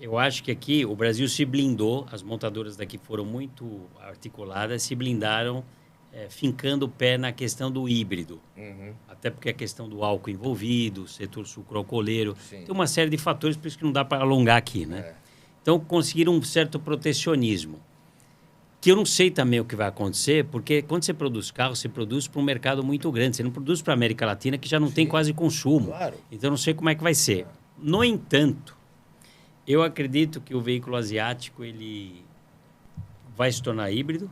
eu acho que aqui o Brasil se blindou, as montadoras daqui foram muito articuladas, se blindaram, fincando o pé na questão do híbrido. Uhum. Até porque a questão do álcool envolvido, o setor sucroalcooleiro, Sim. tem uma série de fatores, por isso que não dá para alongar aqui, né? Então, conseguiram um certo protecionismo. Que eu não sei também o que vai acontecer, porque quando você produz carro, você produz para um mercado muito grande. Você não produz para a América Latina, que já não tem quase consumo. Claro. Então, eu não sei como é que vai ser. No entanto, eu acredito que o veículo asiático ele vai se tornar híbrido.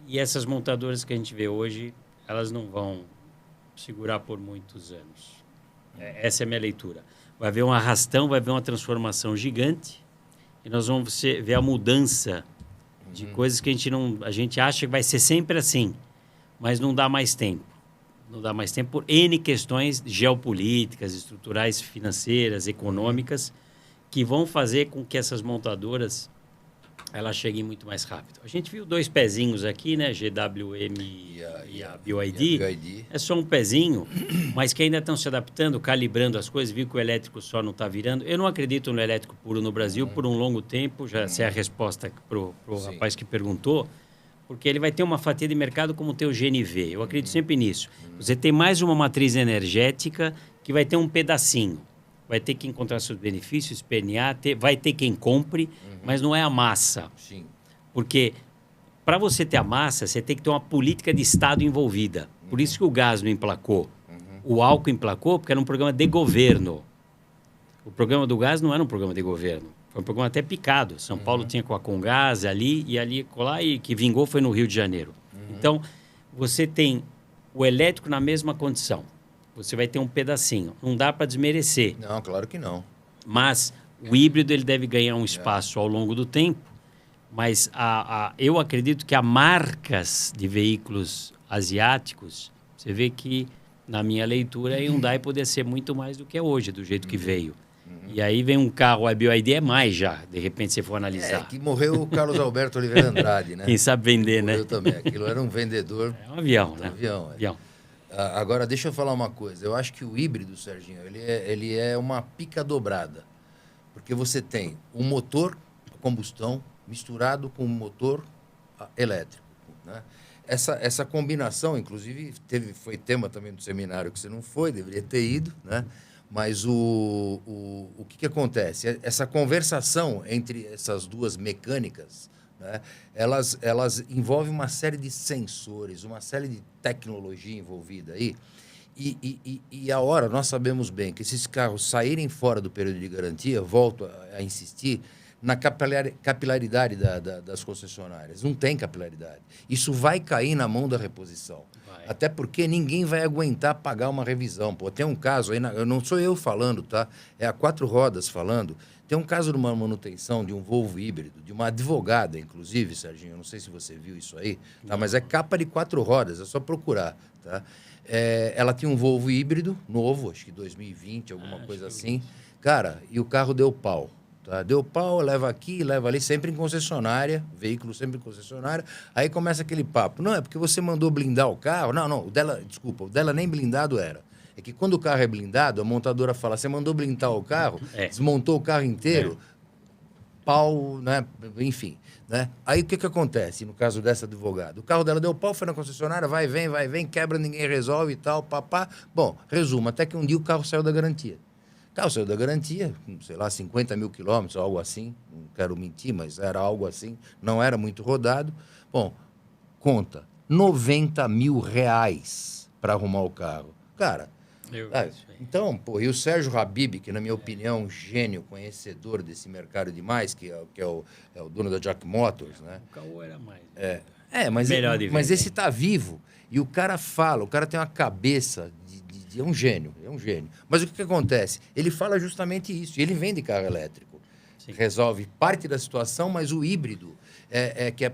E essas montadoras que a gente vê hoje, elas não vão segurar por muitos anos. Essa é a minha leitura. Vai haver um arrastão, vai haver uma transformação gigante. E nós vamos ver a mudança de coisas que a gente acha que vai ser sempre assim, mas não dá mais tempo. Não dá mais tempo por N questões geopolíticas, estruturais, financeiras, econômicas, que vão fazer com que essas montadoras elas cheguem muito mais rápido. A gente viu 2 pezinhos aqui, né? GWM e a BYD. É só um pezinho, mas que ainda estão se adaptando, calibrando as coisas. Viu que o elétrico só não está virando. Eu não acredito no elétrico puro no Brasil por um longo tempo. Já sei a resposta para o rapaz que perguntou. Porque ele vai ter uma fatia de mercado como tem o GNV. Eu acredito sempre nisso. Você tem mais uma matriz energética que vai ter um pedacinho. Vai ter que encontrar seus benefícios, espernear, vai ter quem compre, mas não é a massa. Sim. Porque para você ter a massa, você tem que ter uma política de Estado envolvida. Por isso que o gás não emplacou. O álcool emplacou porque era um programa de governo. O programa do gás não era um programa de governo. Foi um programa até picado. São Paulo tinha com a Comgás ali, e colar, e que vingou foi no Rio de Janeiro. Então, você tem o elétrico na mesma condição. Você vai ter um pedacinho. Não dá para desmerecer. Não, claro que não. Mas o híbrido ele deve ganhar um espaço ao longo do tempo. Mas eu acredito que há marcas de veículos asiáticos, você vê que, na minha leitura, a Hyundai poderia ser muito mais do que é hoje, do jeito que veio. E aí vem um carro, a BYD é mais já, de repente, se for analisar. Que morreu o Carlos Alberto Oliveira Andrade, né? Quem sabe vender, né? Eu também. Aquilo era um vendedor. É um avião, né? Avião. Agora, deixa eu falar uma coisa. Eu acho que o híbrido, Serginho, ele é uma pica dobrada. Porque você tem um motor a combustão misturado com um motor elétrico, né? Essa combinação, inclusive, foi tema também do seminário que você não foi, deveria ter ido, né? Mas o que acontece? Essa conversação entre essas duas mecânicas, né? Elas envolvem uma série de sensores, uma série de tecnologia envolvida aí. E a hora, nós sabemos bem que esses carros saírem fora do período de garantia, volto a insistir, na capilaridade das concessionárias. Não tem capilaridade. Isso vai cair na mão da reposição. Até porque ninguém vai aguentar pagar uma revisão. Pô, tem um caso aí, não sou eu falando, tá? É a Quatro Rodas falando. Tem um caso de uma manutenção de um Volvo híbrido, de uma advogada, inclusive, Serginho, eu não sei se você viu isso aí, tá? Mas é capa de Quatro Rodas, é só procurar, tá? Ela tinha um Volvo híbrido, novo, acho que 2020, alguma coisa assim. Cara, e o carro deu pau. Tá? Deu pau, leva aqui, leva ali, sempre em concessionária, veículo sempre em concessionária. Aí começa aquele papo. Não, é porque você mandou blindar o carro. Não, o dela nem blindado era. É que quando o carro é blindado, a montadora fala, você mandou blindar o carro, desmontou o carro inteiro, pau, né? Enfim. Né? Aí o que acontece no caso dessa advogada? O carro dela deu pau, foi na concessionária, vai, vem, quebra, ninguém resolve e tal, papá. Bom, resumo, até que um dia o carro saiu da garantia. O carro saiu da garantia, sei lá, 50 mil quilômetros, algo assim. Não quero mentir, mas era algo assim. Não era muito rodado. Bom, conta, R$90 mil para arrumar o carro. Cara, então, pô, e o Sérgio Habib, que na minha opinião é um gênio, conhecedor desse mercado demais, que é o dono da Jack Motors, né? O carro era mais. Mas esse tá vivo. E o cara fala, o cara tem uma cabeça é um gênio. Mas o que acontece? Ele fala justamente isso. Ele vende carro elétrico. Sim. Resolve parte da situação, mas o híbrido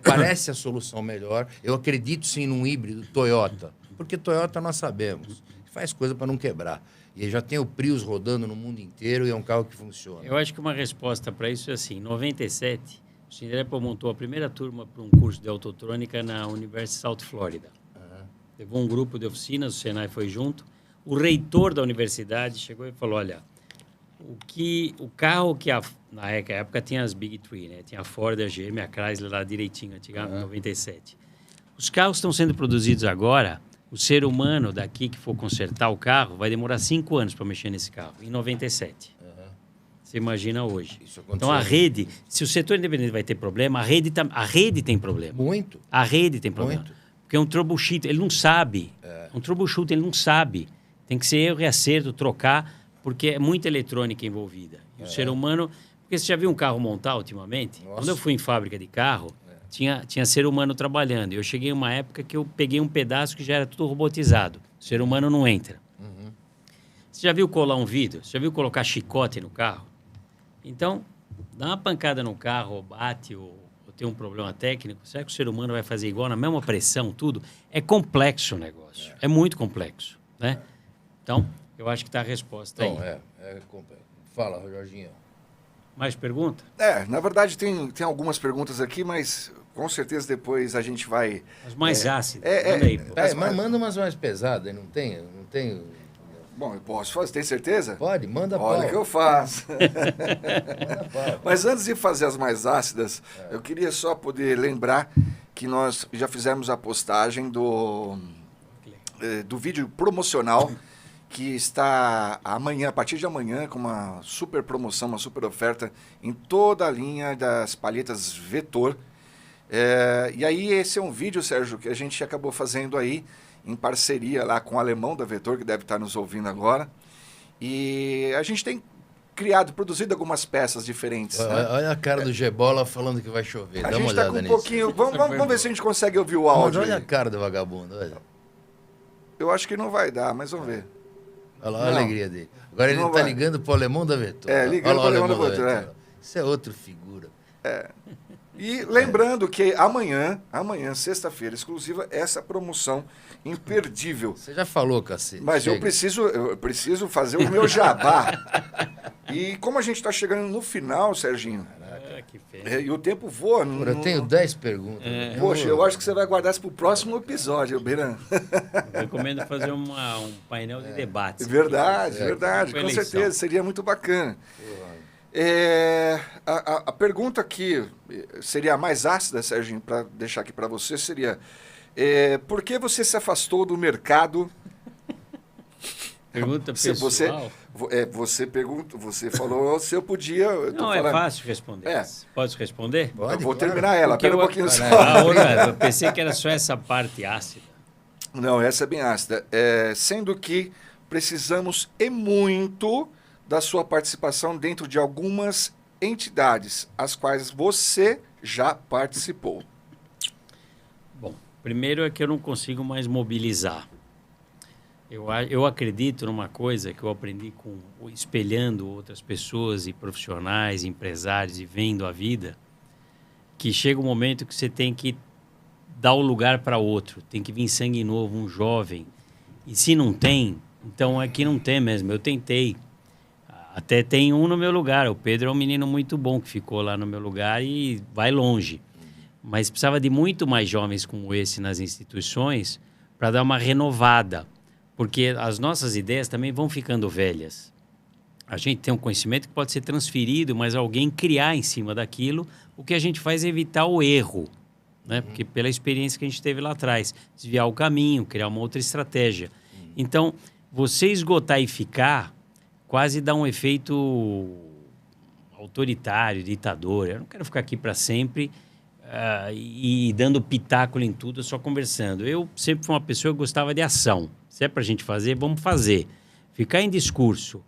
parece a solução melhor. Eu acredito sim num híbrido Toyota. Porque Toyota nós sabemos. Faz coisa para não quebrar. E já tem o Prius rodando no mundo inteiro e é um carro que funciona. Eu acho que uma resposta para isso é assim. Em 97, o Sindirepo montou a primeira turma para um curso de autotrônica na University of South Florida. Levou um grupo de oficinas, o Senai foi junto. O reitor da universidade chegou e falou, olha, o carro que na época tinha as Big Three, né? Tinha a Ford, a GM, a Chrysler lá direitinho, antigamente, 97. Os carros estão sendo produzidos agora, o ser humano daqui que for consertar o carro vai demorar 5 anos para mexer nesse carro, em 97. Você imagina hoje. Então a rede, se o setor independente vai ter problema, a rede tem problema. Muito. A rede tem problema. Muito. Porque é um troubleshoot, ele não sabe. Um troubleshoot, ele não sabe. Tem que ser erro e acerto, trocar, porque é muita eletrônica envolvida. E o ser humano... Porque você já viu um carro montar ultimamente? Nossa. Quando eu fui em fábrica de carro, tinha ser humano trabalhando. Eu cheguei em uma época que eu peguei um pedaço que já era tudo robotizado. O ser humano não entra. Você já viu colar um vidro? Você já viu colocar chicote no carro? Então, dá uma pancada no carro, ou bate, ou tem um problema técnico. Será que o ser humano vai fazer igual, na mesma pressão, tudo? É complexo o negócio. É muito complexo, né? Então, eu acho que está a resposta aí. Fala, Jorginho. Mais pergunta? Na verdade tem algumas perguntas aqui, mas com certeza depois a gente vai... As mais ácidas. Manda aí. Manda umas mais pesadas, não tem... Bom, eu posso fazer, tem certeza? Pode, manda pau. Olha que eu faço. Mas antes de fazer as mais ácidas, eu queria só poder lembrar que nós já fizemos a postagem do vídeo promocional que está amanhã, a partir de amanhã, com uma super promoção, uma super oferta em toda a linha das palhetas Vetor. E aí esse é um vídeo, Sérgio, que a gente acabou fazendo aí em parceria lá com o alemão da Vetor, que deve estar nos ouvindo agora. E a gente tem produzido algumas peças diferentes. Olha a cara do G-Bola falando que vai chover. Dá uma olhada nisso. Pouquinho. Vamos ver se a gente consegue ouvir o áudio. Mas olha a cara do vagabundo, olha. Eu acho que não vai dar, mas vamos ver. Olha lá a alegria dele. Agora ele está ligando para o alemão da Vetor. Ligando para o alemão da Vetor. Isso é outra figura. E lembrando que amanhã, sexta-feira, exclusiva, essa promoção imperdível. Você já falou, cacete. Mas eu preciso fazer o meu jabá. E como a gente está chegando no final, Serginho, Que pena. e o tempo voa. Eu tenho 10 perguntas. Poxa, eu acho que você vai guardar isso para o próximo episódio, Beirã. Eu recomendo fazer um painel de debates. Verdade, aqui, verdade, com eleição. certeza, seria muito bacana. A pergunta que seria a mais ácida, Serginho, para deixar aqui para você, seria: por que você se afastou do mercado? Pergunta pessoal. Você falou se eu podia. Eu tô Não, é falando. fácil responder. Posso responder? Pode, Eu vou claro. terminar ela, Porque pera um eu- pouquinho só. Eu pensei que era só essa parte ácida. Não, essa é bem ácida. Sendo que precisamos e muito da sua participação dentro de algumas entidades, as quais você já participou. Bom, primeiro é que eu não consigo mais mobilizar. Eu acredito numa coisa que eu aprendi espelhando outras pessoas e profissionais, empresários e vendo a vida, que chega um momento que você tem que dar o lugar para outro, tem que vir sangue novo, um jovem. E se não tem, então é que não tem mesmo. Eu tentei. Até tem um no meu lugar. O Pedro é um menino muito bom que ficou lá no meu lugar e vai longe. Mas precisava de muito mais jovens como esse nas instituições para dar uma renovada. Porque as nossas ideias também vão ficando velhas. A gente tem um conhecimento que pode ser transferido, mas alguém criar em cima daquilo, o que a gente faz é evitar o erro, né? Porque pela experiência que a gente teve lá atrás, desviar o caminho, criar uma outra estratégia. Então, você esgotar e ficar quase dá um efeito autoritário, ditador. Eu não quero ficar aqui para sempre e dando pitáculo em tudo, só conversando. Eu sempre fui uma pessoa que gostava de ação. Se é para a gente fazer, vamos fazer. Ficar em discurso.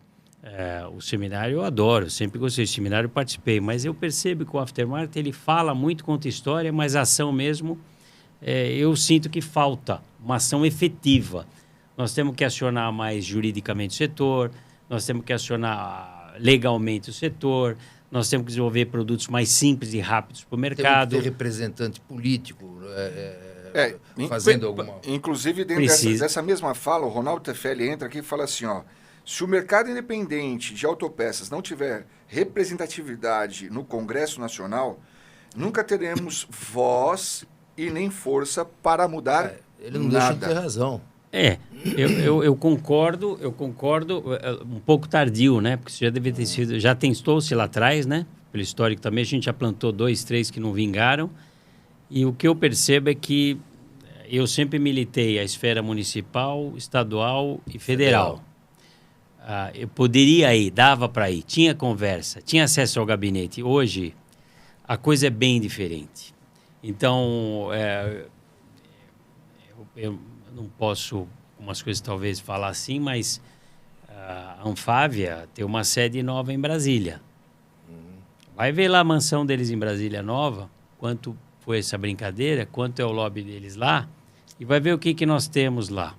O seminário eu adoro, sempre gostei do seminário, eu participei, mas eu percebo que o Aftermarket ele fala muito, conta história, mas a ação mesmo, eu sinto que falta uma ação efetiva. Nós temos que acionar mais juridicamente o setor, nós temos que acionar legalmente o setor, nós temos que desenvolver produtos mais simples e rápidos para o mercado. Tem que ter representante político fazendo alguma... Inclusive, dentro dessa mesma fala, o Ronaldo Tefelli entra aqui e fala assim, ó, se o mercado independente de autopeças não tiver representatividade no Congresso Nacional, nunca teremos voz e nem força para mudar Ele não nada. deixa de ter razão. Eu concordo um pouco tardio, né? Porque isso já deve ter sido, já testou-se lá atrás, né? Pelo histórico também, a gente já plantou 2, 3 que não vingaram. E o que eu percebo é que eu sempre militei a esfera municipal, estadual e federal. Eu poderia ir, dava para ir, tinha conversa, tinha acesso ao gabinete. Hoje, a coisa é bem diferente. Então, eu não posso, umas coisas talvez falar assim, mas a Anfávia tem uma sede nova em Brasília. Vai ver lá a mansão deles em Brasília nova, quanto foi essa brincadeira, quanto é o lobby deles lá, e vai ver o que nós temos lá.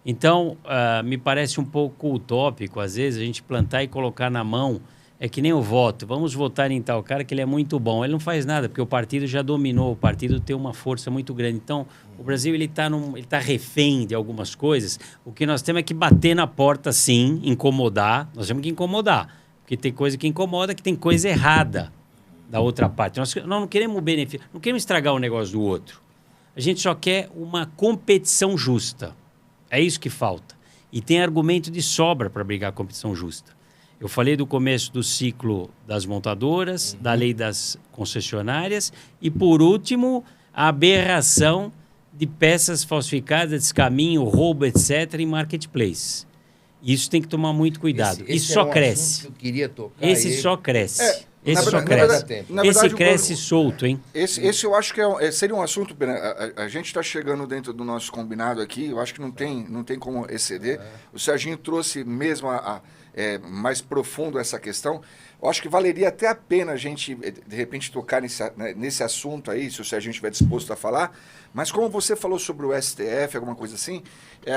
Então, me parece um pouco utópico, às vezes, a gente plantar e colocar na mão, é que nem o voto, vamos votar em tal cara que ele é muito bom. Ele não faz nada, porque o partido já dominou, o partido tem uma força muito grande. Então, o Brasil ele tá refém de algumas coisas. O que nós temos é que bater na porta, sim, incomodar. Nós temos que incomodar, porque tem coisa que incomoda, que tem coisa errada da outra parte. Nós não queremos benefício, não queremos estragar o negócio do outro. A gente só quer uma competição justa. É isso que falta. E tem argumento de sobra para brigar a competição justa. Eu falei do começo do ciclo das montadoras, da lei das concessionárias e, por último, a aberração de peças falsificadas, descaminho, roubo, etc., em marketplace. Isso tem que tomar muito cuidado. Isso só cresce. Que eu queria tocar. Esse só cresce. Esse na só verdade- cresce. na verdade, Esse cresce solto, hein? Esse eu acho que seria um assunto... A gente está chegando dentro do nosso combinado aqui, eu acho que não tem como exceder. O Serginho trouxe mesmo mais profundo essa questão. Eu acho que valeria até a pena a gente, de repente, tocar nesse assunto aí, se o Serginho estiver disposto a falar. Mas como você falou sobre o STF, alguma coisa assim,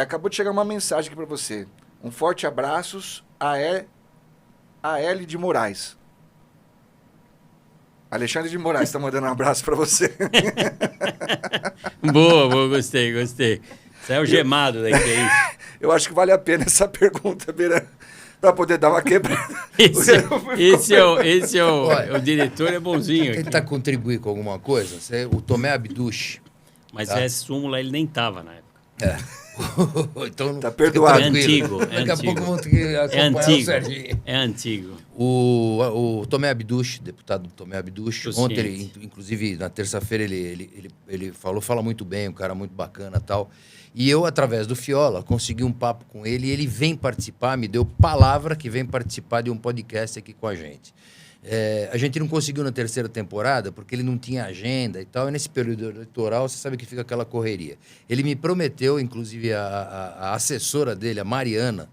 acabou de chegar uma mensagem aqui para você. Um forte abraço a L de Moraes. Alexandre de Moraes está mandando um abraço para você. Boa, gostei. Isso é o gemado daí, que é isso. Eu acho que vale a pena essa pergunta, Beirã. para poder dar uma quebrada. Esse é o diretor é bonzinho. Tentar contribuir com alguma coisa. O Tomé Abduch. Mas essa súmula ele nem tava na época. Então, tá perdoado. É antigo. Daqui a pouco vamos ter que acompanhar o Serginho. É antigo. O Tomé Abduch, deputado Tomé Abduch, ontem, ciente. inclusive na terça-feira, ele fala muito bem, um cara muito bacana e tal. E eu, através do Fiola, consegui um papo com ele e ele vem participar, me deu palavra que vem participar de um podcast aqui com a gente. A gente não conseguiu na terceira temporada porque ele não tinha agenda e tal, e nesse período eleitoral você sabe que fica aquela correria. Ele me prometeu, inclusive a assessora dele, a Mariana,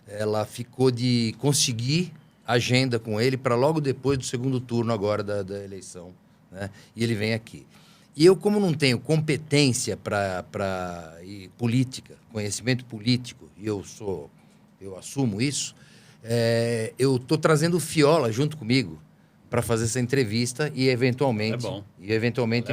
ela ficou de conseguir agenda com ele para logo depois do segundo turno agora da eleição, né? E ele vem aqui. E eu, como não tenho competência e política, conhecimento político, e eu assumo isso, eu estou trazendo o Fiola junto comigo para fazer essa entrevista e eventualmente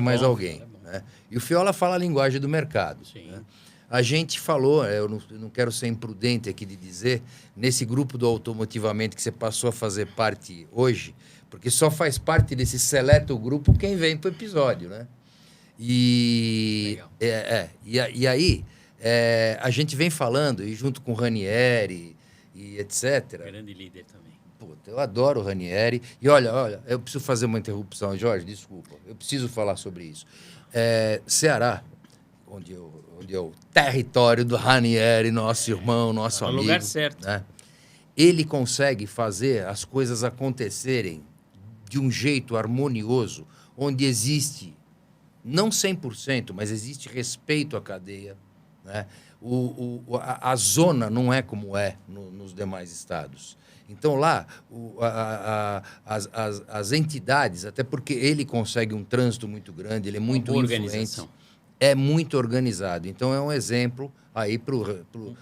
mais alguém. Né? E o Fiola fala a linguagem do mercado. Né? A gente falou, eu não quero ser imprudente aqui de dizer, nesse grupo do Automotivamente que você passou a fazer parte hoje, porque só faz parte desse seleto grupo quem vem para o episódio, né? E aí a gente vem falando, e junto com o Ranieri e etc. Grande líder também. Puta, eu adoro o Ranieri. E olha, eu preciso fazer uma interrupção, Jorge, desculpa. Eu preciso falar sobre isso. Ceará, onde é o território do Ranieri, nosso irmão, nosso amigo. No lugar certo. Né? Ele consegue fazer as coisas acontecerem de um jeito harmonioso, onde existe, não 100%, mas existe respeito à cadeia. Né? A zona não é como é nos demais estados. Então, lá, as entidades, até porque ele consegue um trânsito muito grande, ele é muito influente, é muito organizado. Então, é um exemplo aí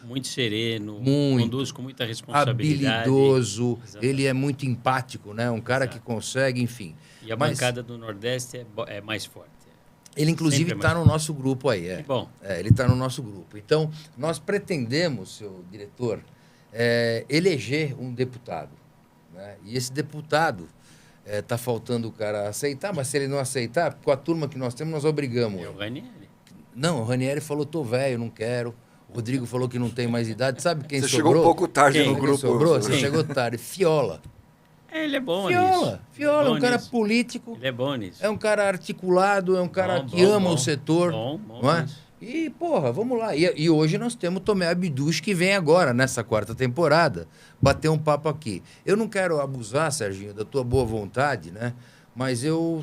muito sereno, conduz com muita responsabilidade. Habilidoso, Exatamente. ele é muito empático, né? Um cara que consegue, enfim. E a bancada do Nordeste é mais forte. Ele, inclusive, está no nosso grupo aí. Que bom. Ele está no nosso grupo. Então, nós pretendemos, seu diretor, eleger um deputado. Né? E esse deputado está faltando o cara aceitar, mas se ele não aceitar, com a turma que nós temos, nós obrigamos. É o Ranieri. Não, o Ranieri falou, tô velho, não quero. O Rodrigo falou que não tem mais idade. Sabe quem sobrou? Você chegou um pouco tarde no grupo. Sobrou? Você chegou tarde. Fiola. Ele é bom nisso. Fiola, é um cara político. Ele é bom nisso. É um cara articulado, é um cara que ama o setor. Bom não é? E, porra, vamos lá. E hoje nós temos o Tomé Abduch, que vem agora, nessa 4ª temporada, bater um papo aqui. Eu não quero abusar, Serginho, da tua boa vontade, né? Mas eu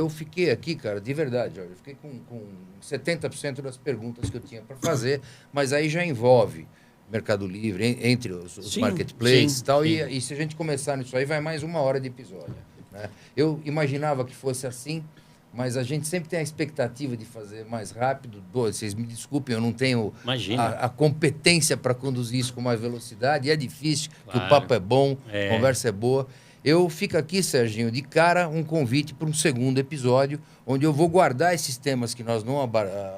fiquei aqui, cara, de verdade, Jorge, eu fiquei com 70% das perguntas que eu tinha para fazer, mas aí já envolve Mercado Livre, entre os marketplaces e tal, e se a gente começar nisso aí, vai mais 1 hora de episódio. Né? Eu imaginava que fosse assim, mas a gente sempre tem a expectativa de fazer mais rápido. Vocês me desculpem, eu não tenho a competência para conduzir isso com mais velocidade, e é difícil, porque o papo é bom, a conversa é boa. Eu fico aqui, Serginho, de cara, um convite para um segundo episódio, onde eu vou guardar esses temas que nós não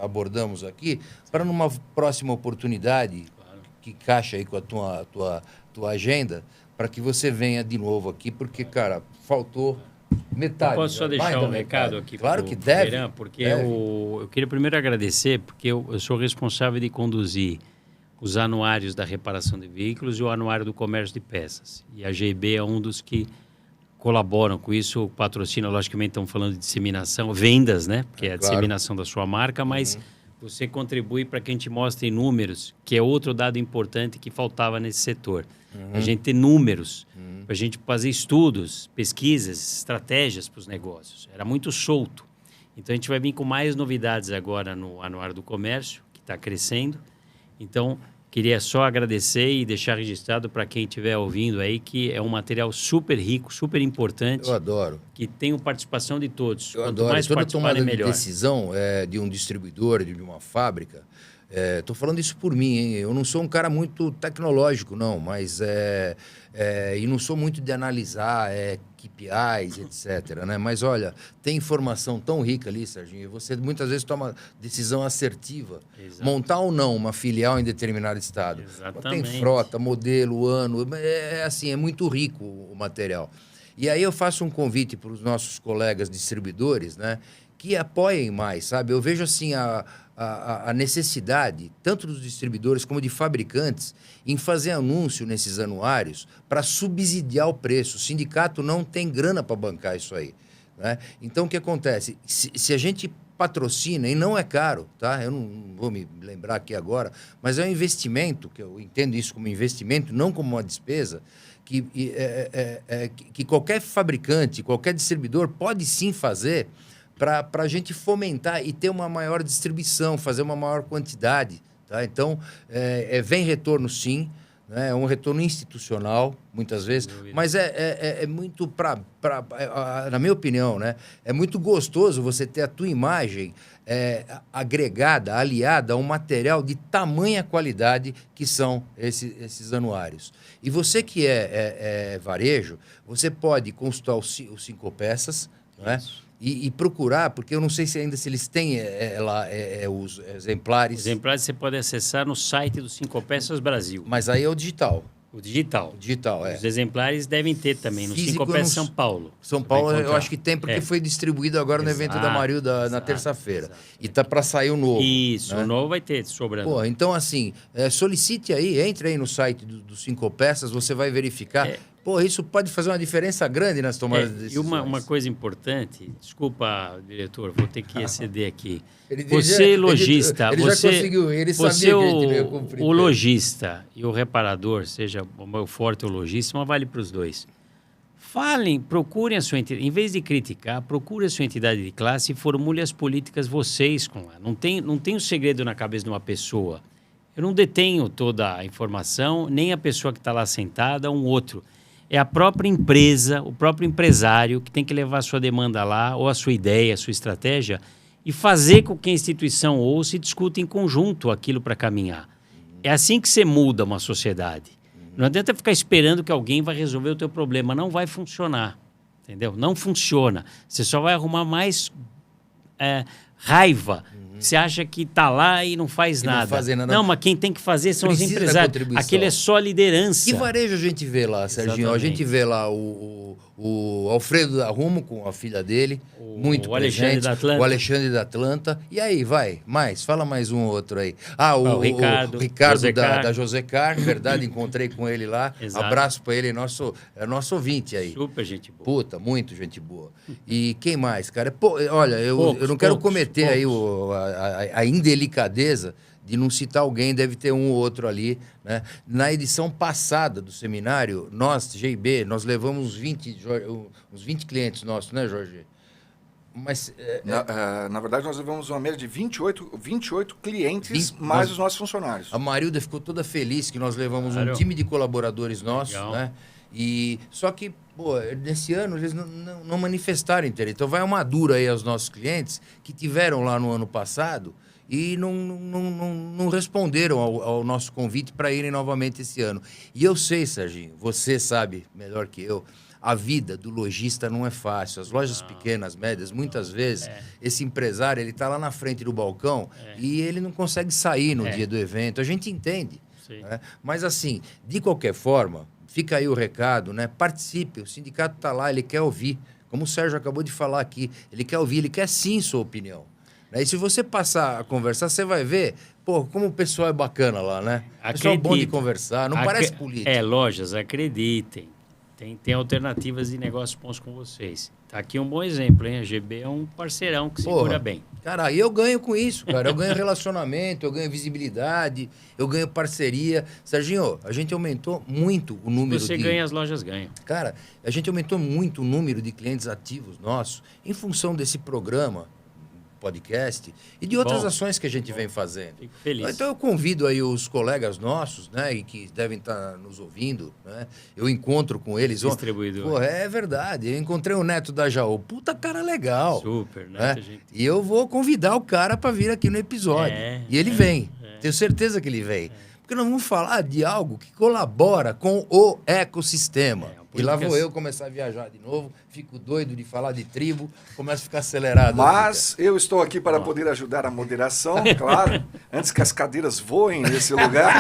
abordamos aqui, para numa próxima oportunidade, que encaixa aí com a tua agenda, para que você venha de novo aqui, porque, cara, faltou metade. Eu posso só deixar um recado aqui? Claro que deve. Verão, porque eu queria primeiro agradecer, porque eu sou responsável de conduzir os anuários da reparação de veículos e o anuário do comércio de peças. E a GB é um dos que colaboram com isso, patrocina, logicamente, estamos falando de disseminação, vendas, né? Porque é a disseminação da sua marca, mas você contribui para que a gente mostre números, que é outro dado importante que faltava nesse setor. A gente ter números, para a gente fazer estudos, pesquisas, estratégias para os negócios. Era muito solto. Então, a gente vai vir com mais novidades agora no Anuário do Comércio, que está crescendo. Então, queria só agradecer e deixar registrado para quem estiver ouvindo aí que é um material super rico, super importante. Eu adoro. Que tem participação de todos. Eu Quanto adoro. mais Toda tomada melhor. de decisão de um distribuidor, de uma fábrica, Estou falando isso por mim, hein? Eu não sou um cara muito tecnológico, não, mas e não sou muito de analisar KPIs, etc, né? Mas olha, tem informação tão rica ali, Serginho, e você muitas vezes toma decisão assertiva. Exato. Montar ou não uma filial em determinado estado. Exatamente. Tem frota, modelo, ano, assim, é muito rico o material. E aí eu faço um convite para os nossos colegas distribuidores, né, que apoiem mais, sabe? Eu vejo assim a necessidade, tanto dos distribuidores como de fabricantes, em fazer anúncio nesses anuários para subsidiar o preço. O sindicato não tem grana para bancar isso aí, né? Então, o que acontece? Se a gente patrocina, e não é caro, tá? Eu não vou me lembrar aqui agora, mas é um investimento, que eu entendo isso como investimento, não como uma despesa, que qualquer fabricante, qualquer distribuidor pode sim fazer para a gente fomentar e ter uma maior distribuição, fazer uma maior quantidade. Tá? Então, vem retorno sim, né? É um retorno institucional, muitas vezes, mas é muito, na minha opinião, né? É muito gostoso você ter a tua imagem agregada, aliada a um material de tamanha qualidade que são esses anuários. E você que é varejo, você pode consultar os 5 peças, né? E procurar, porque eu não sei se eles têm lá os exemplares. Exemplares você pode acessar no site do 5 Peças Brasil. Mas aí é o digital. O digital. O digital, Os exemplares devem ter também no Físico, 5 Peças São Paulo. São Paulo eu acho que tem, porque foi distribuído agora no evento da Maril na terça-feira. E tá para sair o novo. Isso, né? o novo vai ter sobrando. Pô, então assim, solicite aí, entre aí no site do 5 Peças, você vai verificar. Pô, isso pode fazer uma diferença grande nas tomadas de decisões. E uma coisa importante, desculpa, diretor, vou ter que exceder aqui. Você, lojista, ele já conseguiu, ele sabia que a gente ia cumprir. O lojista e o reparador, seja o forte ou o lojista, mas vale para os dois. Procurem a sua entidade, em vez de criticar, procure a sua entidade de classe e formule as políticas vocês com ela. Não tem um segredo na cabeça de uma pessoa. Eu não detenho toda a informação, nem a pessoa que está lá sentada, um outro. É a própria empresa, o próprio empresário que tem que levar a sua demanda lá, ou a sua ideia, a sua estratégia, e fazer com que a instituição ouça e discuta em conjunto aquilo para caminhar. É assim que você muda uma sociedade. Não adianta ficar esperando que alguém vai resolver o teu problema. Não vai funcionar, entendeu? Não funciona. Você só vai arrumar mais raiva. Você acha que está lá e não faz nada. Não, mas quem tem que fazer são os empresários. Aquele é só liderança. Que varejo a gente vê lá, Serginho? Exatamente. A gente vê lá o Alfredo da Rumo com a filha dele, muito presente. O Alexandre da Atlanta. E aí, fala mais um outro aí. O Ricardo da Josecar, verdade, encontrei com ele lá. Exato. Abraço para ele, é nosso ouvinte aí. Super gente boa. Puta, muito gente boa. E quem mais, cara? Pô, olha, eu não quero cometer aí a indelicadeza de não citar alguém, deve ter um ou outro ali, né? Na edição passada do seminário, nós, GIB, nós levamos uns 20 clientes nossos, né, Jorge? Mas, na verdade, nós levamos uma média de 28 clientes, mais os nossos funcionários. A Marilda ficou toda feliz que nós levamos um time de colaboradores nossos, né? Só que, nesse ano, eles não manifestaram interesse. Então, vai uma dura aí aos nossos clientes que tiveram lá no ano passado e não responderam ao nosso convite para irem novamente esse ano. E eu sei, Serginho, você sabe melhor que eu, a vida do lojista não é fácil. As lojas pequenas, médias, muitas vezes, esse empresário, ele está lá na frente do balcão e ele não consegue sair no dia do evento. A gente entende. Né? Mas, assim, de qualquer forma, fica aí o recado, né? Participe, o sindicato está lá, ele quer ouvir. Como o Sérgio acabou de falar aqui, ele quer ouvir, ele quer sim sua opinião. E se você passar a conversar, você vai ver, como o pessoal é bacana lá, né? O pessoal é bom de conversar, não parece político. Lojas, acreditem. Tem alternativas de negócios bons com vocês. Tá aqui um bom exemplo, hein? A GB é um parceirão que segura bem. Cara, e eu ganho com isso, cara. Eu ganho relacionamento, eu ganho visibilidade, eu ganho parceria. Serginho, a gente aumentou muito o número de... Você ganha, as lojas ganham. Cara, a gente aumentou muito o número de clientes ativos nossos em função desse programa podcast e de outras Bom. ações que a gente vem fazendo. Fico feliz. Então eu convido aí os colegas nossos, né, e que devem estar nos ouvindo, né? Eu encontro com eles. Distribuidor. Pô, é verdade. Eu encontrei o Neto da Jaú. Puta cara legal. Super, né? Né? Gente... E eu vou convidar o cara para vir aqui no episódio. E ele vem. Tenho certeza que ele vem. Porque nós vamos falar de algo que colabora com o ecossistema. E lá vou eu começar a viajar de novo, fico doido de falar de tribo, começo a ficar acelerado. Mas eu estou aqui para poder ajudar a moderação, claro, antes que as cadeiras voem nesse lugar.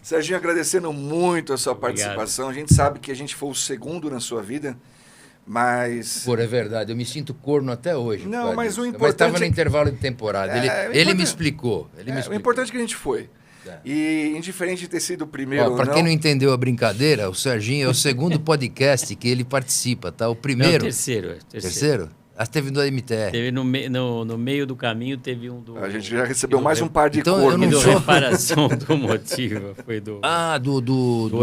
Serginho, agradecendo muito a sua participação. A gente sabe que a gente foi o segundo na sua vida, mas... Pô, é verdade, eu me sinto corno até hoje. Não, mas o importante... Mas estava no intervalo de temporada, ele me explicou. O importante é que a gente foi. E indiferente de ter sido o primeiro ou não... Para quem não entendeu a brincadeira, o Serginho é o segundo podcast que ele participa, tá? O primeiro... Não, terceiro. Terceiro? Teve do MTR. Teve no meio do caminho, teve um do... A gente já recebeu mais um par de então, cornos. Eu não sou... reparação do motivo, foi do... Ah, do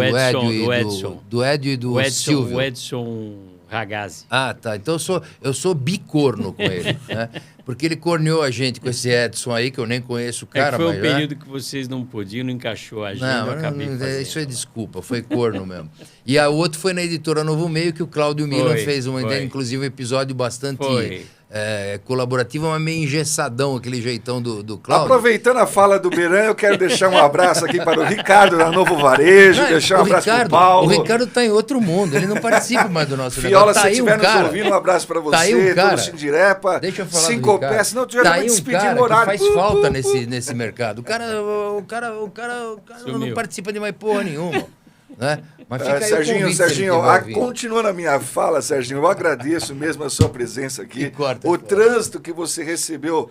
Edson. Do Edio e do Silvio. O Edson Ragazzi. Ah, tá. Então eu sou bicorno com ele, né? Porque ele corneou a gente com esse Edson aí, que eu nem conheço o cara, foi mas... um período que vocês não podiam, não encaixou a agenda, eu acabei fazendo. Isso é desculpa, foi corno mesmo. E a outra foi na editora Novo Meio, que o Cláudio Milan fez inclusive um episódio bastante colaborativo, mas meio engessadão, aquele jeitão do Cláudio. Aproveitando a fala do Beran, eu quero deixar um abraço aqui para o Ricardo da Novo Varejo, deixar um abraço para o Paulo. O Ricardo está em outro mundo, ele não participa mais do nosso Fiola, negócio. se estiver nos ouvindo, um abraço para você, tá aí um cara, todo Sindirepa, deixa eu falar Cinco Peças, não, tu já vai despedir no horário. Faz falta nesse mercado. O cara não participa de mais porra nenhuma. Né? Mas fica aí Serginho, continuando a minha fala, Serginho, eu agradeço mesmo a sua presença aqui. O trânsito que você recebeu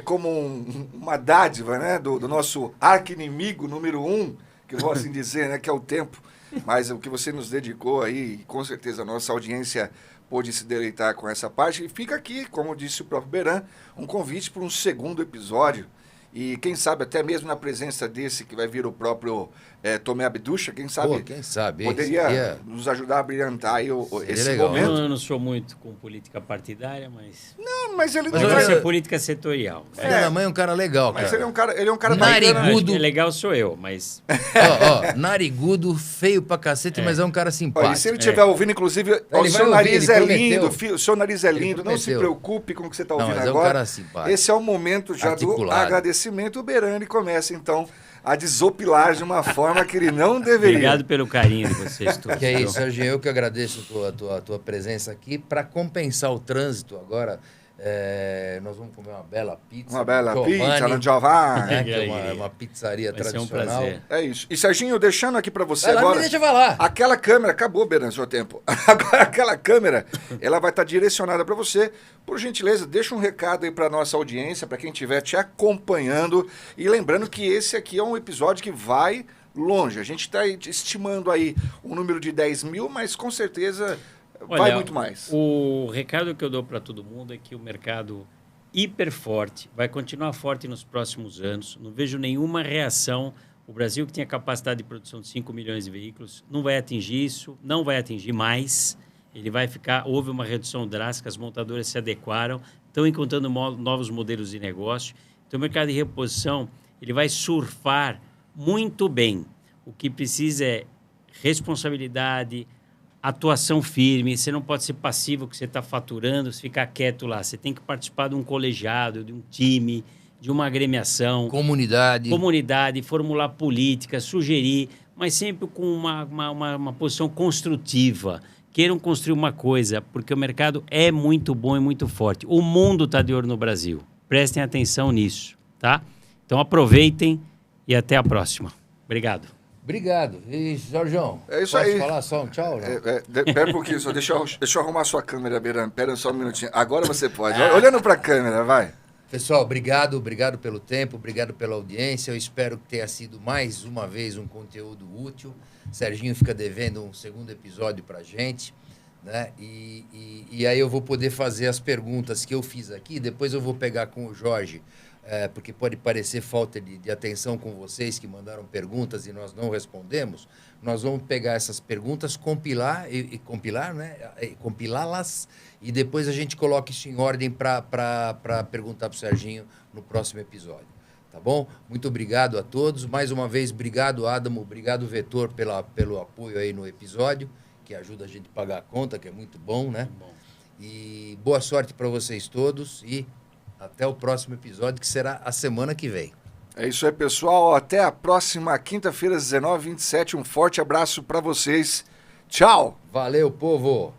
como uma dádiva, né, do nosso arqui-inimigo número 1, que eu vou assim dizer, né, que é o tempo. Mas o que você nos dedicou aí, com certeza a nossa audiência pôde se deleitar com essa parte. E fica aqui, como disse o próprio Beran, um convite para um segundo episódio. E quem sabe até mesmo na presença desse que vai vir o próprio Tomé Abducha, quem sabe poderia nos ajudar a brilhantar aí esse momento. Eu não sou muito com política partidária, mas... Não, mas ele não vai ser política setorial. Filho da mãe é um cara legal, cara. Mas ele é um cara narigudo. É legal sou eu, mas... narigudo, feio pra cacete, mas é um cara simpático. E se ele estiver ouvindo, inclusive, o seu nariz é lindo, o seu nariz é lindo, não se preocupe com o que você está ouvindo agora. É um cara simpático. Esse é o momento já do agradecimento. O Berani começa, então, a desopilar de uma forma que ele não deveria. Obrigado pelo carinho de vocês todos. Que é isso, Serginho. Eu que agradeço a tua presença aqui. Para compensar o trânsito agora, nós vamos comer uma bela pizza. Uma bela pizza no Giovanni. Que é uma pizzaria tradicional. Um prazer. É isso. E, Serginho, deixando aqui para você agora... agora... me deixa falar. Aquela câmera... Acabou, Beran, seu tempo. Agora, aquela câmera, ela vai estar direcionada para você. Por gentileza, deixa um recado aí para nossa audiência, para quem estiver te acompanhando. E lembrando que esse aqui é um episódio que vai longe. A gente está estimando aí um número de 10 mil, mas com certeza... vai muito mais. O recado que eu dou para todo mundo é que o mercado hiper forte vai continuar forte nos próximos anos. Não vejo nenhuma reação. O Brasil, que tinha capacidade de produção de 5 milhões de veículos, não vai atingir isso, não vai atingir mais. Ele vai ficar... Houve uma redução drástica, as montadoras se adequaram, estão encontrando novos modelos de negócio. Então, o mercado de reposição ele vai surfar muito bem. O que precisa é responsabilidade, atuação firme. Você não pode ser passivo que você está faturando, você ficar quieto lá. Você tem que participar de um colegiado, de um time, de uma agremiação. Comunidade, formular política, sugerir, mas sempre com uma posição construtiva. Queiram construir uma coisa, porque o mercado é muito bom e muito forte. O mundo está de olho no Brasil. Prestem atenção nisso, tá? Então aproveitem e até a próxima. Obrigado. Obrigado. E, Jorjão, é isso posso aí. falar só um tchau? Pera um pouquinho, só deixa eu arrumar a sua câmera, Beran. Pera só um minutinho. Agora você pode. Olhando para a câmera, vai. Pessoal, obrigado pelo tempo, obrigado pela audiência. Eu espero que tenha sido mais uma vez um conteúdo útil. Serginho fica devendo um segundo episódio para a gente, né? E aí eu vou poder fazer as perguntas que eu fiz aqui. Depois eu vou pegar com o Jorge porque pode parecer falta de atenção com vocês que mandaram perguntas e nós não respondemos, nós vamos pegar essas perguntas, compilar e compilar, né? Compilá-las e depois a gente coloca isso em ordem para perguntar para o Serginho no próximo episódio. Tá bom? Muito obrigado a todos. Mais uma vez, obrigado, Adamo. Obrigado, Vetor, pelo apoio aí no episódio, que ajuda a gente a pagar a conta, que é muito bom, né? Bom. E boa sorte para vocês todos e até o próximo episódio, que será a semana que vem. É isso aí, pessoal. Até a próxima quinta-feira, às 19h27. Um forte abraço para vocês. Tchau! Valeu, povo!